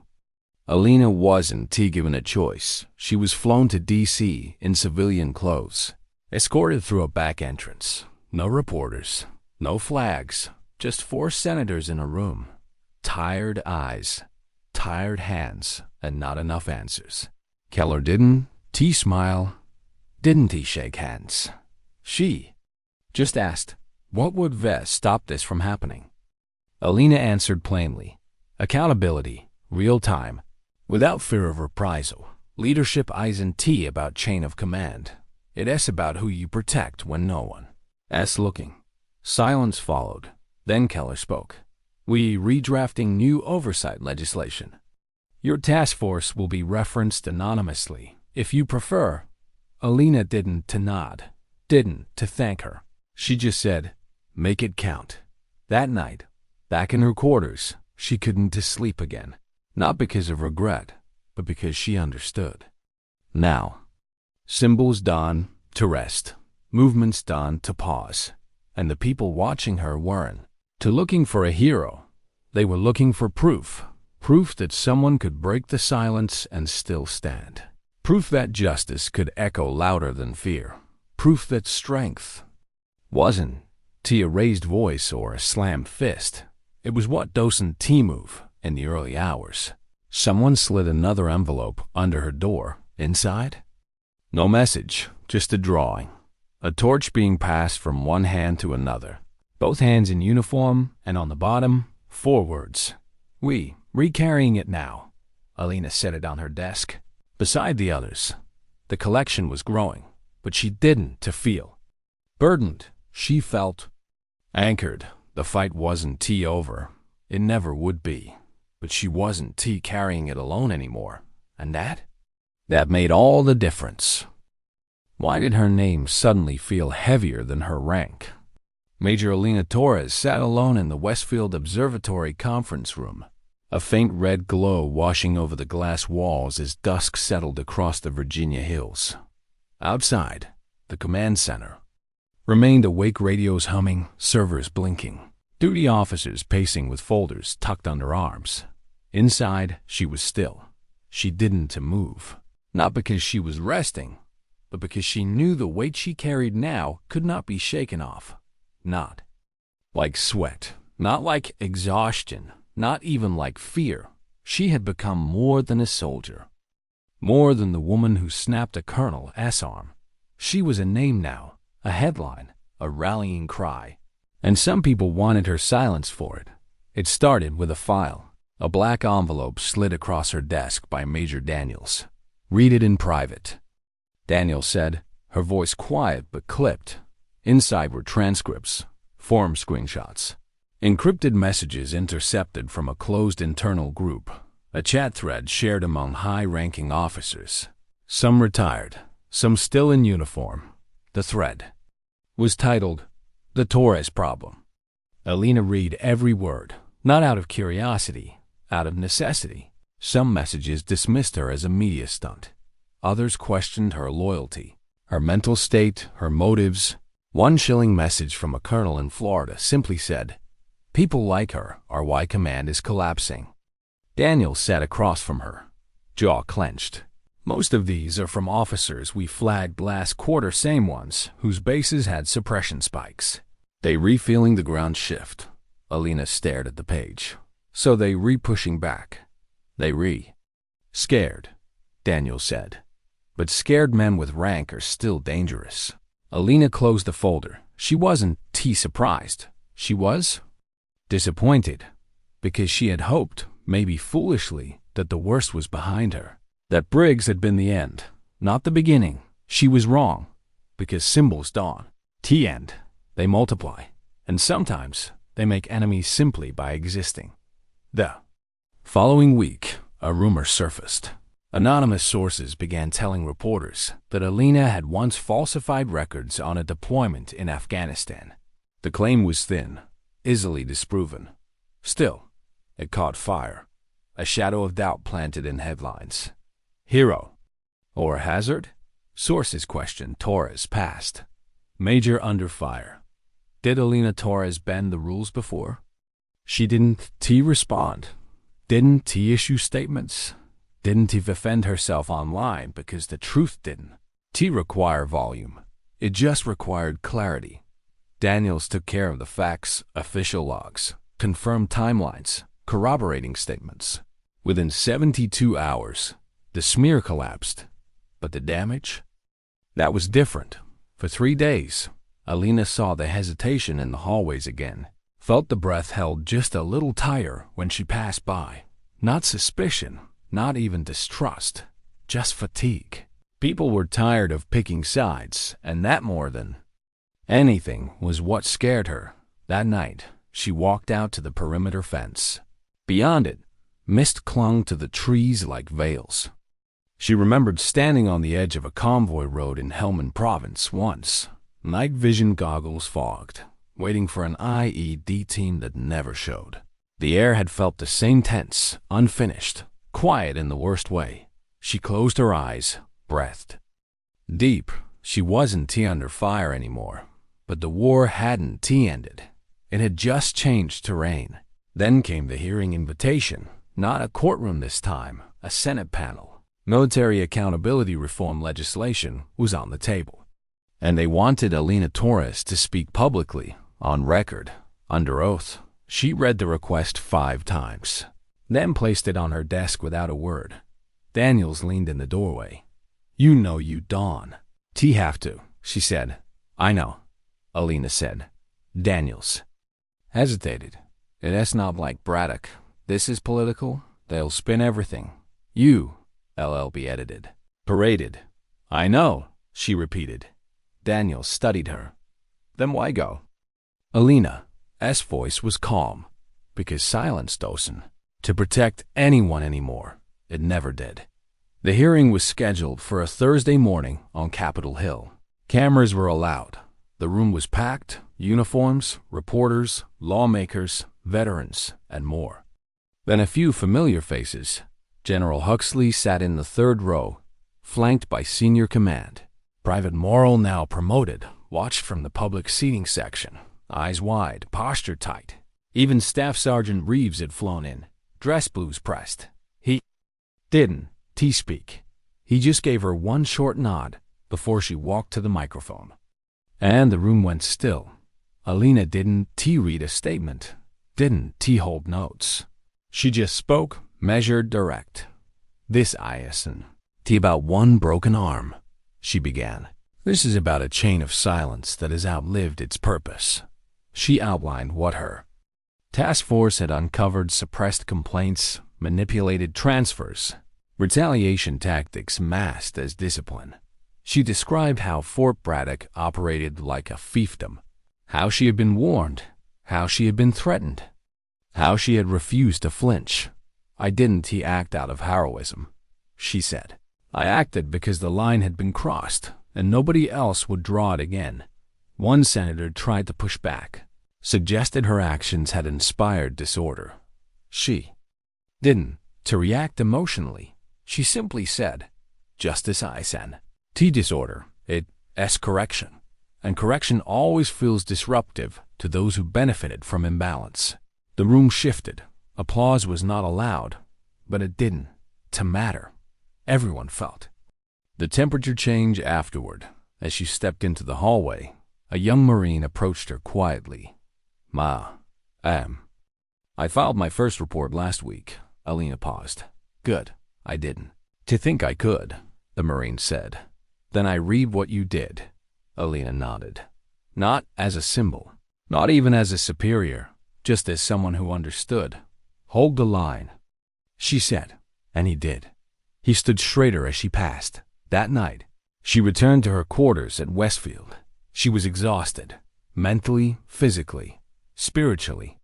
Alina wasn't given a choice. She was flown to D.C. in civilian clothes, escorted through a back entrance. No reporters, no flags, just 4 senators in a room. Tired eyes, tired hands, and not enough answers. Keller didn't smile, didn't shake hands. She just asked, what would stop this from happening? Alina answered plainly. Accountability, real time, without fear of reprisal. Leadership isn't about chain of command. It's about who you protect when no one's looking. Silence followed. Then Keller spoke. "We redrafting new oversight legislation. Your task force will be referenced anonymously, if you prefer." Alina didn't nod, didn't thank her. She just said, "Make it count." That night, back in her quarters, she couldn't sleep again. Not because of regret, but because she understood. Now, symbols done to rest, movements done to pause, and the people watching her weren't looking for a hero. They were looking for proof that someone could break the silence and still stand. Proof that justice could echo louder than fear. Proof that strength wasn't a raised voice or a slammed fist. It was what doesn't move in the early hours. Someone slid another envelope under her door. Inside? No message, just a drawing. A torch being passed from one hand to another. Both hands in uniform, and on the bottom, 4 words. "We, recarrying it now." Alina set it on her desk, beside the others. The collection was growing, but she didn't feel burdened. She felt anchored. The fight wasn't over. It never would be. But she wasn't carrying it alone anymore. And that made all the difference. Why did her name suddenly feel heavier than her rank? Major Alina Torres sat alone in the Westfield Observatory conference room, a faint red glow washing over the glass walls as dusk settled across the Virginia hills. Outside, the command center remained awake, radios humming, servers blinking. Duty officers pacing with folders tucked under arms. Inside, she was still. She didn't move. Not because she was resting, but because she knew the weight she carried now could not be shaken off. Not like sweat, not like exhaustion, not even like fear. She had become more than a soldier. More than the woman who snapped a colonel's arm. She was a name now, a headline, a rallying cry. And some people wanted her silence for it. It started with a file, a black envelope slid across her desk by Major Daniels. "Read it in private," Daniels said, her voice quiet but clipped. Inside were transcripts, form screenshots, encrypted messages intercepted from a closed internal group, a chat thread shared among high-ranking officers, some retired, some still in uniform. The thread was titled, "The Torres Problem." Alina read every word, not out of curiosity, out of necessity. Some messages dismissed her as a media stunt. Others questioned her loyalty, her mental state, her motives. One chilling message from a colonel in Florida simply said, "People like her are why command is collapsing." Daniel sat across from her, jaw clenched. "Most of these are from officers we flagged last quarter, same ones whose bases had suppression spikes. They re-feeling the ground shift." Alina stared at the page. "So they re-pushing back. They scared," Daniel said. "But scared men with rank are still dangerous." Alina closed the folder. She wasn't surprised. She was disappointed, because she had hoped, maybe foolishly, that the worst was behind her. That Briggs had been the end, not the beginning. She was wrong, because symbols dawn, end, they multiply, and sometimes they make enemies simply by existing. The following week, a rumor surfaced. Anonymous sources began telling reporters that Alina had once falsified records on a deployment in Afghanistan. The claim was thin, easily disproven. Still, it caught fire, a shadow of doubt planted in headlines. Hero or hazard? Sources questioned Torres' past. Major under fire. Did Alina Torres bend the rules before? She didn't respond. Didn't issue statements. Didn't defend herself online because the truth didn't require volume. It just required clarity. Daniels took care of the facts, official logs, confirmed timelines, corroborating statements. Within 72 hours, the smear collapsed. But the damage? That was different. For 3 days, Alina saw the hesitation in the hallways again, felt the breath held just a little tighter when she passed by. Not suspicion, not even distrust, just fatigue. People were tired of picking sides, and that more than anything was what scared her. That night, she walked out to the perimeter fence. Beyond it, mist clung to the trees like veils. She remembered standing on the edge of a convoy road in Helmand Province once, night vision goggles fogged, waiting for an IED team that never showed. The air had felt the same tense, unfinished, quiet in the worst way. She closed her eyes, breathed deep. She wasn't under fire anymore, but the war hadn't ended. It had just changed terrain. Then came the hearing invitation, not a courtroom this time, a Senate panel. Military accountability reform legislation was on the table. And they wanted Alina Torres to speak publicly, on record, under oath. She read the request 5 times, then placed it on her desk without a word. Daniels leaned in the doorway. "You know you don't have to," she said. "I know," Alina said. Daniels hesitated. "It's not like Braddock. This is political. They'll spin everything. You, LLB edited. Paraded." "I know," she repeated. Daniels studied her. "Then why go?" Alina's voice was calm, because silence doesn't to protect anyone anymore. It never did. The hearing was scheduled for a Thursday morning on Capitol Hill. Cameras were allowed. The room was packed, uniforms, reporters, lawmakers, veterans, and more. Then a few familiar faces. General Huxley sat in the 3rd row, flanked by senior command. Private Morrill, now promoted, watched from the public seating section, eyes wide, posture tight. Even Staff Sergeant Reeves had flown in, dress blues pressed. He didn't speak. He just gave her one short nod before she walked to the microphone. And the room went still. Alina didn't read a statement, didn't hold notes. She just spoke, measured, direct. This isn't about one broken arm, she began. This is about a chain of silence that has outlived its purpose. She outlined what her task force had uncovered: suppressed complaints, manipulated transfers, retaliation tactics masked as discipline. She described how Fort Braddock operated like a fiefdom, how she had been warned, how she had been threatened, how she had refused to flinch. I didn't act out of heroism, she said. I acted because the line had been crossed, and nobody else would draw it again. One senator tried to push back, suggested her actions had inspired disorder. She didn't react emotionally. She simply said, "Justice isn't disorder, it's correction. And correction always feels disruptive to those who benefited from imbalance." The room shifted. Applause was not allowed, but it didn't matter. Everyone felt the temperature change afterward. As she stepped into the hallway, a young Marine approached her quietly. I filed my first report last week." Alina paused. "Good. I didn't think I could," the Marine said. "Then I read what you did." Alina nodded. "Not as a symbol, not even as a superior, just as someone who understood. Hold the line," she said. And he did. He stood straighter as she passed. That night, she returned to her quarters at Westfield. She was exhausted, mentally, physically, spiritually.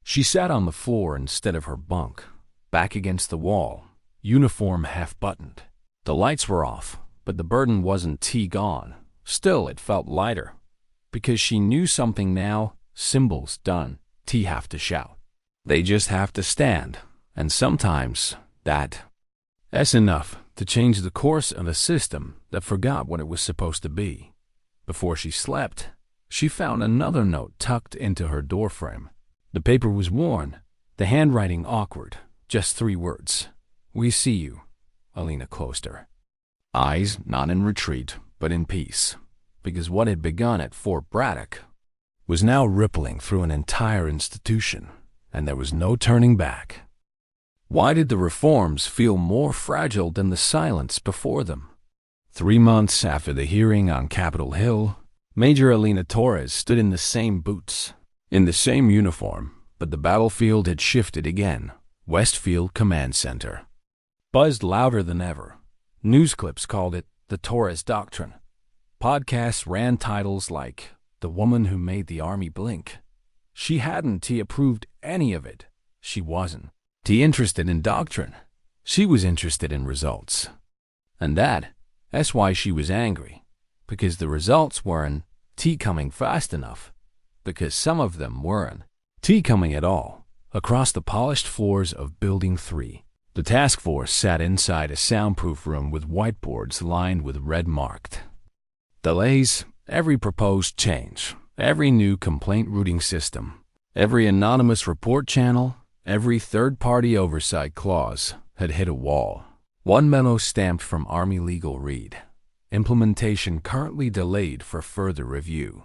She sat on the floor instead of her bunk, back against the wall, uniform half-buttoned. The lights were off, but the burden wasn't gone. Still, it felt lighter, because she knew something now: symbols don't have to shout. They just have to stand, and sometimes that's enough to change the course of a system that forgot what it was supposed to be. Before she slept, she found another note tucked into her doorframe. The paper was worn, the handwriting awkward, just 3 words. "We see you." Alina closed her eyes, not in retreat, but in peace, because what had begun at Fort Braddock was now rippling through an entire institution, and there was no turning back. Why did the reforms feel more fragile than the silence before them? 3 months after the hearing on Capitol Hill, Major Alina Torres stood in the same boots, in the same uniform, but the battlefield had shifted again. Westfield Command Center buzzed louder than ever. News clips called it the Torres Doctrine. Podcasts ran titles like "The Woman Who Made the Army Blink." She hadn't approved any of it. She wasn't interested in doctrine. She was interested in results. And that's why she was angry, because the results weren't coming fast enough, because some of them weren't coming at all. Across the polished floors of Building 3, the task force sat inside a soundproof room with whiteboards lined with red marked delays. Every proposed change, every new complaint routing system, every anonymous report channel, every third-party oversight clause had hit a wall. One memo stamped from Army Legal read: "Implementation currently delayed for further review."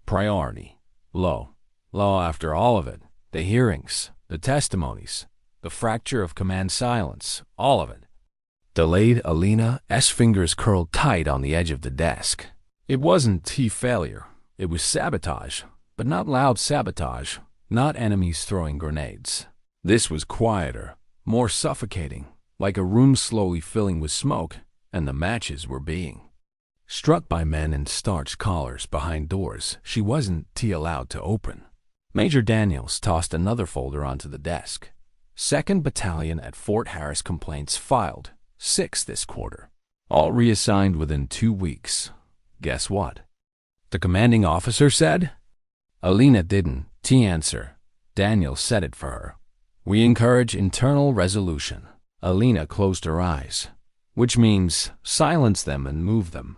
Priority low. Low after all of it. The hearings, the testimonies, the fracture of command silence, all of it. Delayed. Alina's fingers curled tight on the edge of the desk. It wasn't failure. It was sabotage, but not loud sabotage, not enemies throwing grenades. This was quieter, more suffocating, like a room slowly filling with smoke, and the matches were being struck by men in starched collars behind doors she wasn't allowed to open. Major Daniels tossed another folder onto the desk. 2nd Battalion at Fort Harris complaints filed, 6 this quarter. All reassigned within 2 weeks. Guess what? The commanding officer said? Alina didn't answer. Daniels said it for her. "We encourage internal resolution." Alina closed her eyes. "Which means silence them and move them."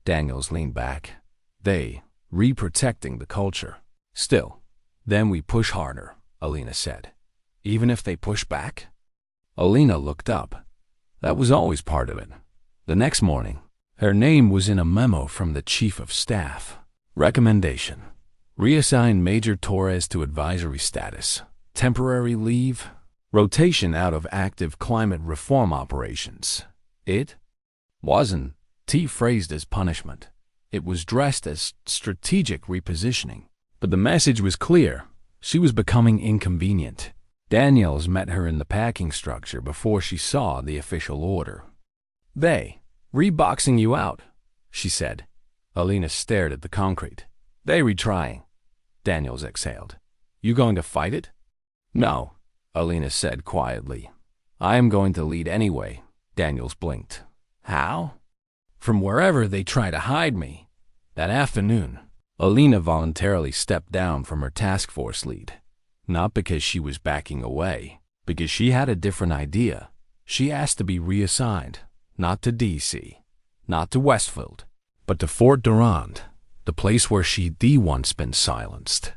Daniels leaned back. "They, re-protecting the culture. Still, Then we push harder, Alina said. Even if they push back? Alina looked up. That was always part of it. The next morning, her name was in a memo from the Chief of Staff. Recommendation: reassign Major Torres to advisory status. Temporary leave. Rotation out of active climate reform operations. It wasn't T phrased as punishment. It was dressed as strategic repositioning. But the message was clear. She was becoming inconvenient. Daniels met her in the packing structure before she saw the official order. "They reboxing you out," she said. Alina stared at the concrete. "They retrying," Daniels exhaled. "You going to fight it?" "No," Alina said quietly. "I am going to lead anyway," Daniels blinked. "How?" "From wherever they try to hide me." That afternoon, Alina voluntarily stepped down from her task force lead. Not because she was backing away, because she had a different idea. She asked to be reassigned, not to D.C., not to Westfield, but to Fort Durand, the place where she'd once been silenced.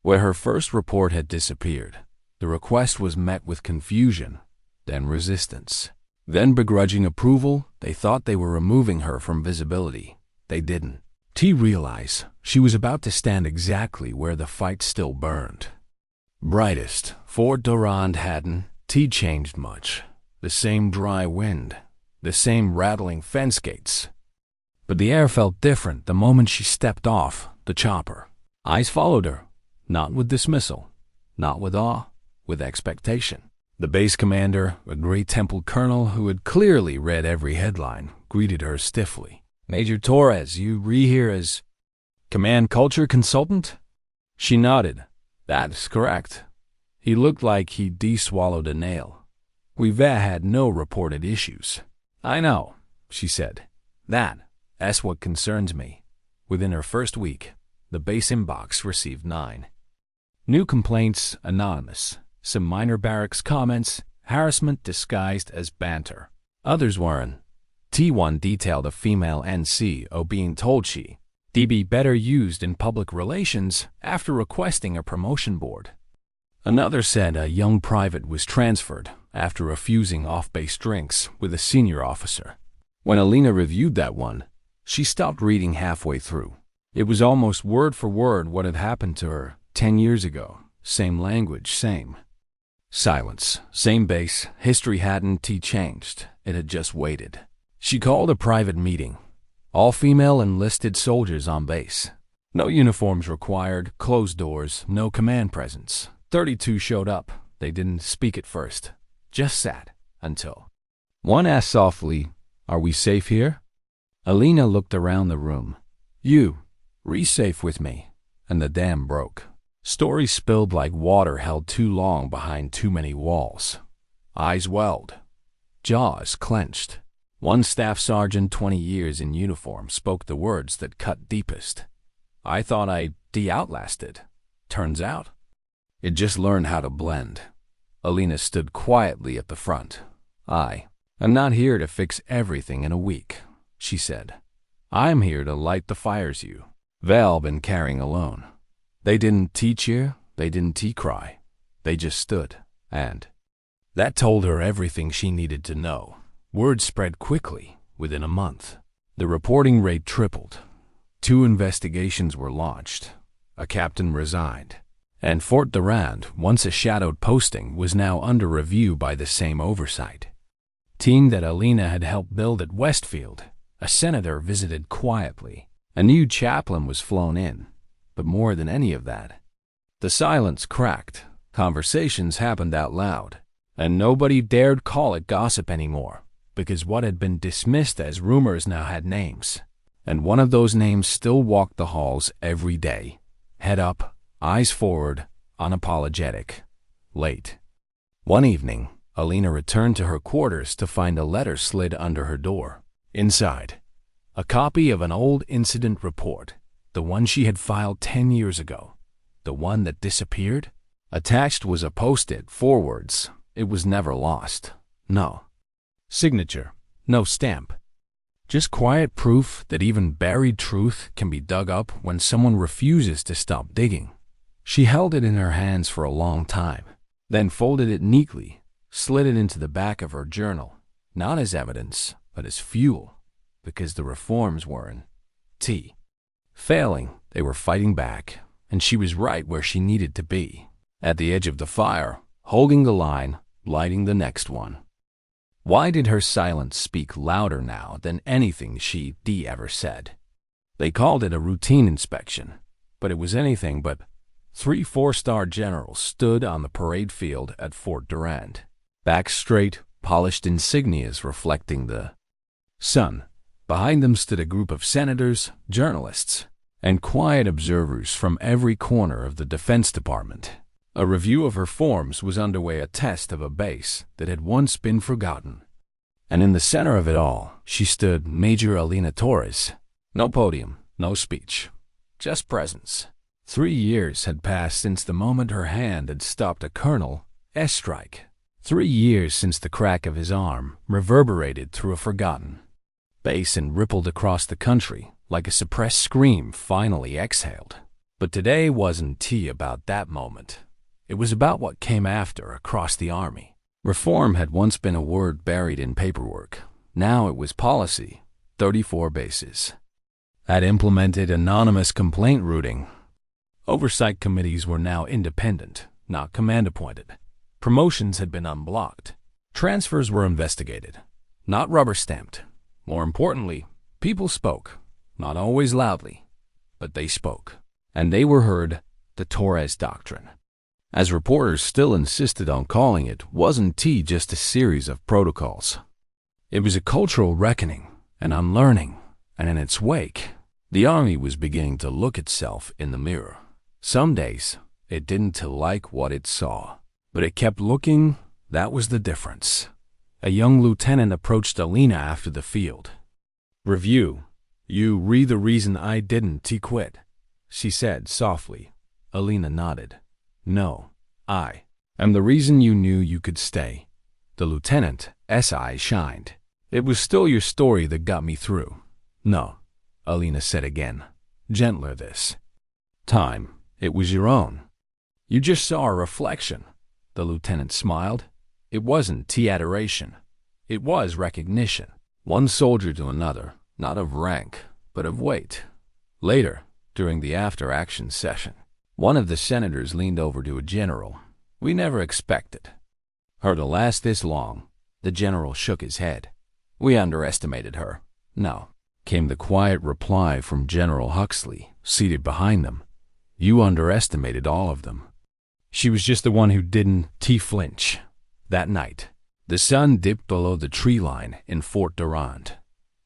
Where her first report had disappeared, the request was met with confusion, then resistance, then begrudging approval. They thought they were removing her from visibility. They didn't. T realized she was about to stand exactly where the fight still burned. Brightest, Fort Durand hadn't changed much. The same dry wind, the same rattling fence gates. But the air felt different the moment she stepped off the chopper. Eyes followed her, not with dismissal, not with awe, with expectation. The base commander, a Grey Temple colonel who had clearly read every headline, greeted her stiffly. "Major Torres, you here as command culture consultant?" She nodded. "That's correct." He looked like he'd swallowed a nail. "We've had no reported issues." "I know," she said. That's what concerns me." Within her first week, the base inbox received 9 new complaints, anonymous. Some minor barracks comments, harassment disguised as banter. Others weren't. T1 detailed a female NCO being told she'd be better used in public relations after requesting a promotion board. Another said a young private was transferred after refusing off-base drinks with a senior officer. When Alina reviewed that one, she stopped reading halfway through. It was almost word for word what had happened to her 10 years ago. Same language, same silence, same base. History hadn't changed. It had just waited. She called a private meeting. All female enlisted soldiers on base. No uniforms required, closed doors, no command presence. 32 showed up. They didn't speak at first. Just sat until one asked softly, "Are we safe here?" Alina looked around the room. "You, safe with me." And the dam broke. Stories spilled like water held too long behind too many walls. Eyes welled. Jaws clenched. One staff sergeant, 20 years in uniform, spoke the words that cut deepest. "I thought I'd outlasted. Turns out, it just learned how to blend." Alina stood quietly at the front. "I'm not here to fix everything in a week," she said. "I'm here to light the fires you been carrying alone." They didn't cheer, they didn't cry. They just stood, and that told her everything she needed to know. Word spread quickly. Within a month, the reporting rate tripled. 2 investigations were launched. A captain resigned. And Fort Durand, once a shadowed posting, was now under review by the same oversight. Team that Alina had helped build at Westfield. A senator visited quietly. A new chaplain was flown in. But more than any of that, the silence cracked. Conversations happened out loud. And nobody dared call it gossip anymore, because what had been dismissed as rumors now had names. And one of those names still walked the halls every day. Head up, eyes forward, unapologetic. Late. One evening, Alina returned to her quarters to find a letter slid under her door. Inside, a copy of an old incident report, the one she had filed 10 years ago, the one that disappeared. Attached was a post-it, 4 words. It was never lost. No signature, no stamp. Just quiet proof that even buried truth can be dug up when someone refuses to stop digging. She held it in her hands for a long time, then folded it neatly, slid it into the back of her journal, not as evidence, but as fuel, because the reforms were in T. Failing, they were fighting back, and she was right where she needed to be, at the edge of the fire, holding the line, lighting the next one. Why did her silence speak louder now than anything she ever said? They called it a routine inspection, but it was anything but. 3 4-star generals stood on the parade field at Fort Durand, back straight, polished insignias reflecting the sun. Behind them stood a group of senators, journalists, and quiet observers from every corner of the Defense Department. A review of her forms was underway, a test of a base that had once been forgotten. And in the center of it all, she stood Major Alina Torres. No podium, no speech, just presence. 3 years had passed since the moment her hand had stopped a Colonel S. strike. 3 years since the crack of his arm reverberated through a forgotten base and rippled across the country like a suppressed scream finally exhaled. But today wasn't about that moment. It was about what came after across the Army. Reform had once been a word buried in paperwork. Now it was policy. 34 bases had implemented anonymous complaint routing. Oversight committees were now independent, not command-appointed. Promotions had been unblocked. Transfers were investigated, not rubber-stamped. More importantly, people spoke, not always loudly, but they spoke. And they were heard, the Torres Doctrine. As reporters still insisted on calling it, wasn't just a series of protocols. It was a cultural reckoning, an unlearning, and in its wake, the Army was beginning to look itself in the mirror. Some days, it didn't like what it saw, but it kept looking. That was the difference. A young lieutenant approached Alina after the field. "Review. You read the reason I didn't quit," she said softly. Alina nodded. "No, I am the reason you knew you could stay." The lieutenant's eye shined. "It was still your story that got me through." "No," Alina said again, gentler this time. "It was your own. You just saw a reflection." The lieutenant smiled. It wasn't adoration. It was recognition. One soldier to another, not of rank, but of weight. Later, during the after-action session, one of the senators leaned over to a general. "We never expected her to last this long." The general shook his head. "We underestimated her." "No," came the quiet reply from General Huxley, seated behind them. "You underestimated all of them. She was just the one who didn't flinch." That night, the sun dipped below the tree line in Fort Durand.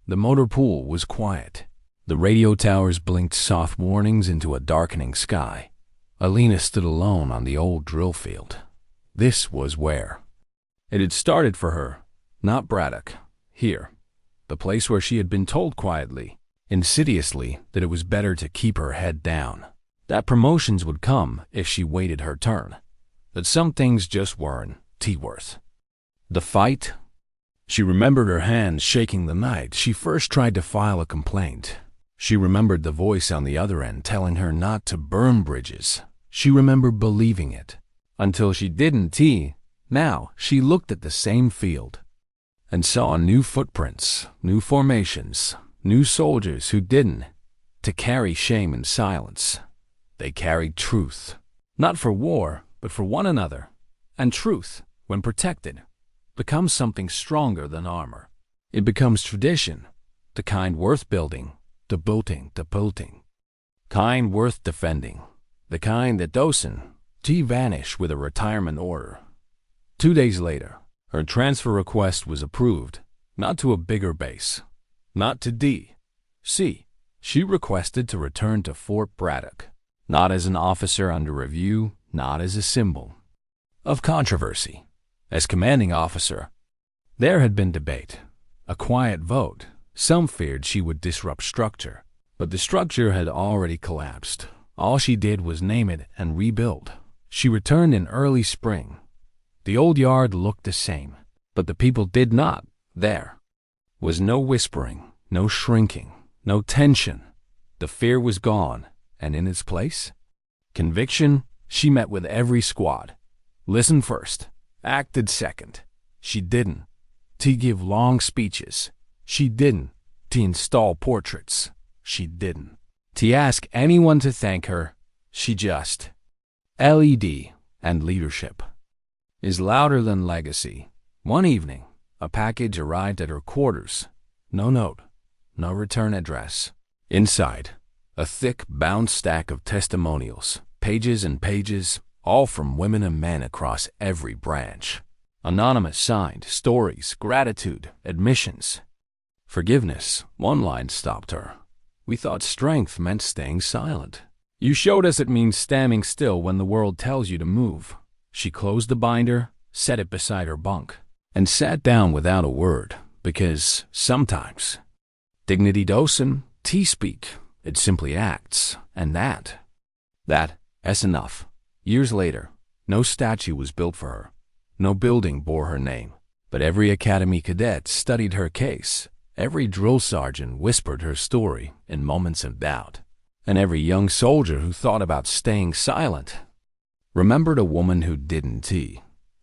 The motor pool was quiet. The radio towers blinked soft warnings into a darkening sky. Alina stood alone on the old drill field. This was where it had started for her, not Braddock. Here, the place where she had been told quietly, insidiously, that it was better to keep her head down. That promotions would come if she waited her turn. That some things just weren't worth the fight. She remembered her hands shaking the night she first tried to file a complaint. She remembered the voice on the other end telling her not to burn bridges. She remembered believing it. Until she didn't. Now she looked at the same field and saw new footprints, new formations, new soldiers who didn't carry shame in silence. They carried truth, not for war, but for one another. And truth, when protected, becomes something stronger than armor. It becomes tradition, the kind worth building, the building, kind worth defending, the kind that doesn't vanish with a retirement order. 2 days later, her transfer request was approved, not to a bigger base, not to D.C. She requested to return to Fort Braddock, not as an officer under review, not as a symbol of controversy. As commanding officer, there had been debate, a quiet vote. Some feared she would disrupt structure, but the structure had already collapsed. All she did was name it and rebuild. She returned in early spring. The old yard looked the same, but the people did not. There was no whispering, no shrinking, no tension. The fear was gone, and in its place, conviction, She met with every squad. Listened first, acted second. She didn't. To give long speeches. She didn't. To install portraits. She didn't. To ask anyone to thank her. She just. LED and leadership is louder than legacy. One evening, a package arrived at her quarters. No note, no return address. Inside, a thick, bound stack of testimonials, pages and pages, all from women and men across every branch. Anonymous signed, stories, gratitude, admissions. Forgiveness, one line stopped her. We thought strength meant staying silent. You showed us it means standing still when the world tells you to move. She closed the binder, set it beside her bunk, and sat down without a word, because sometimes dignity doesn't speak, it simply acts, and that's enough. Years later, no statue was built for her. No building bore her name, but every academy cadet studied her case. Every drill sergeant whispered her story in moments of doubt, and every young soldier who thought about staying silent remembered a woman who didn't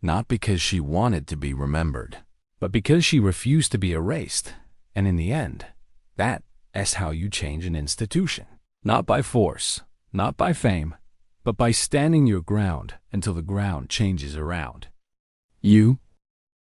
not because she wanted to be remembered, but because she refused to be erased. And in the end, that's how you change an institution. Not by force, not by fame, but by standing your ground until the ground changes around you.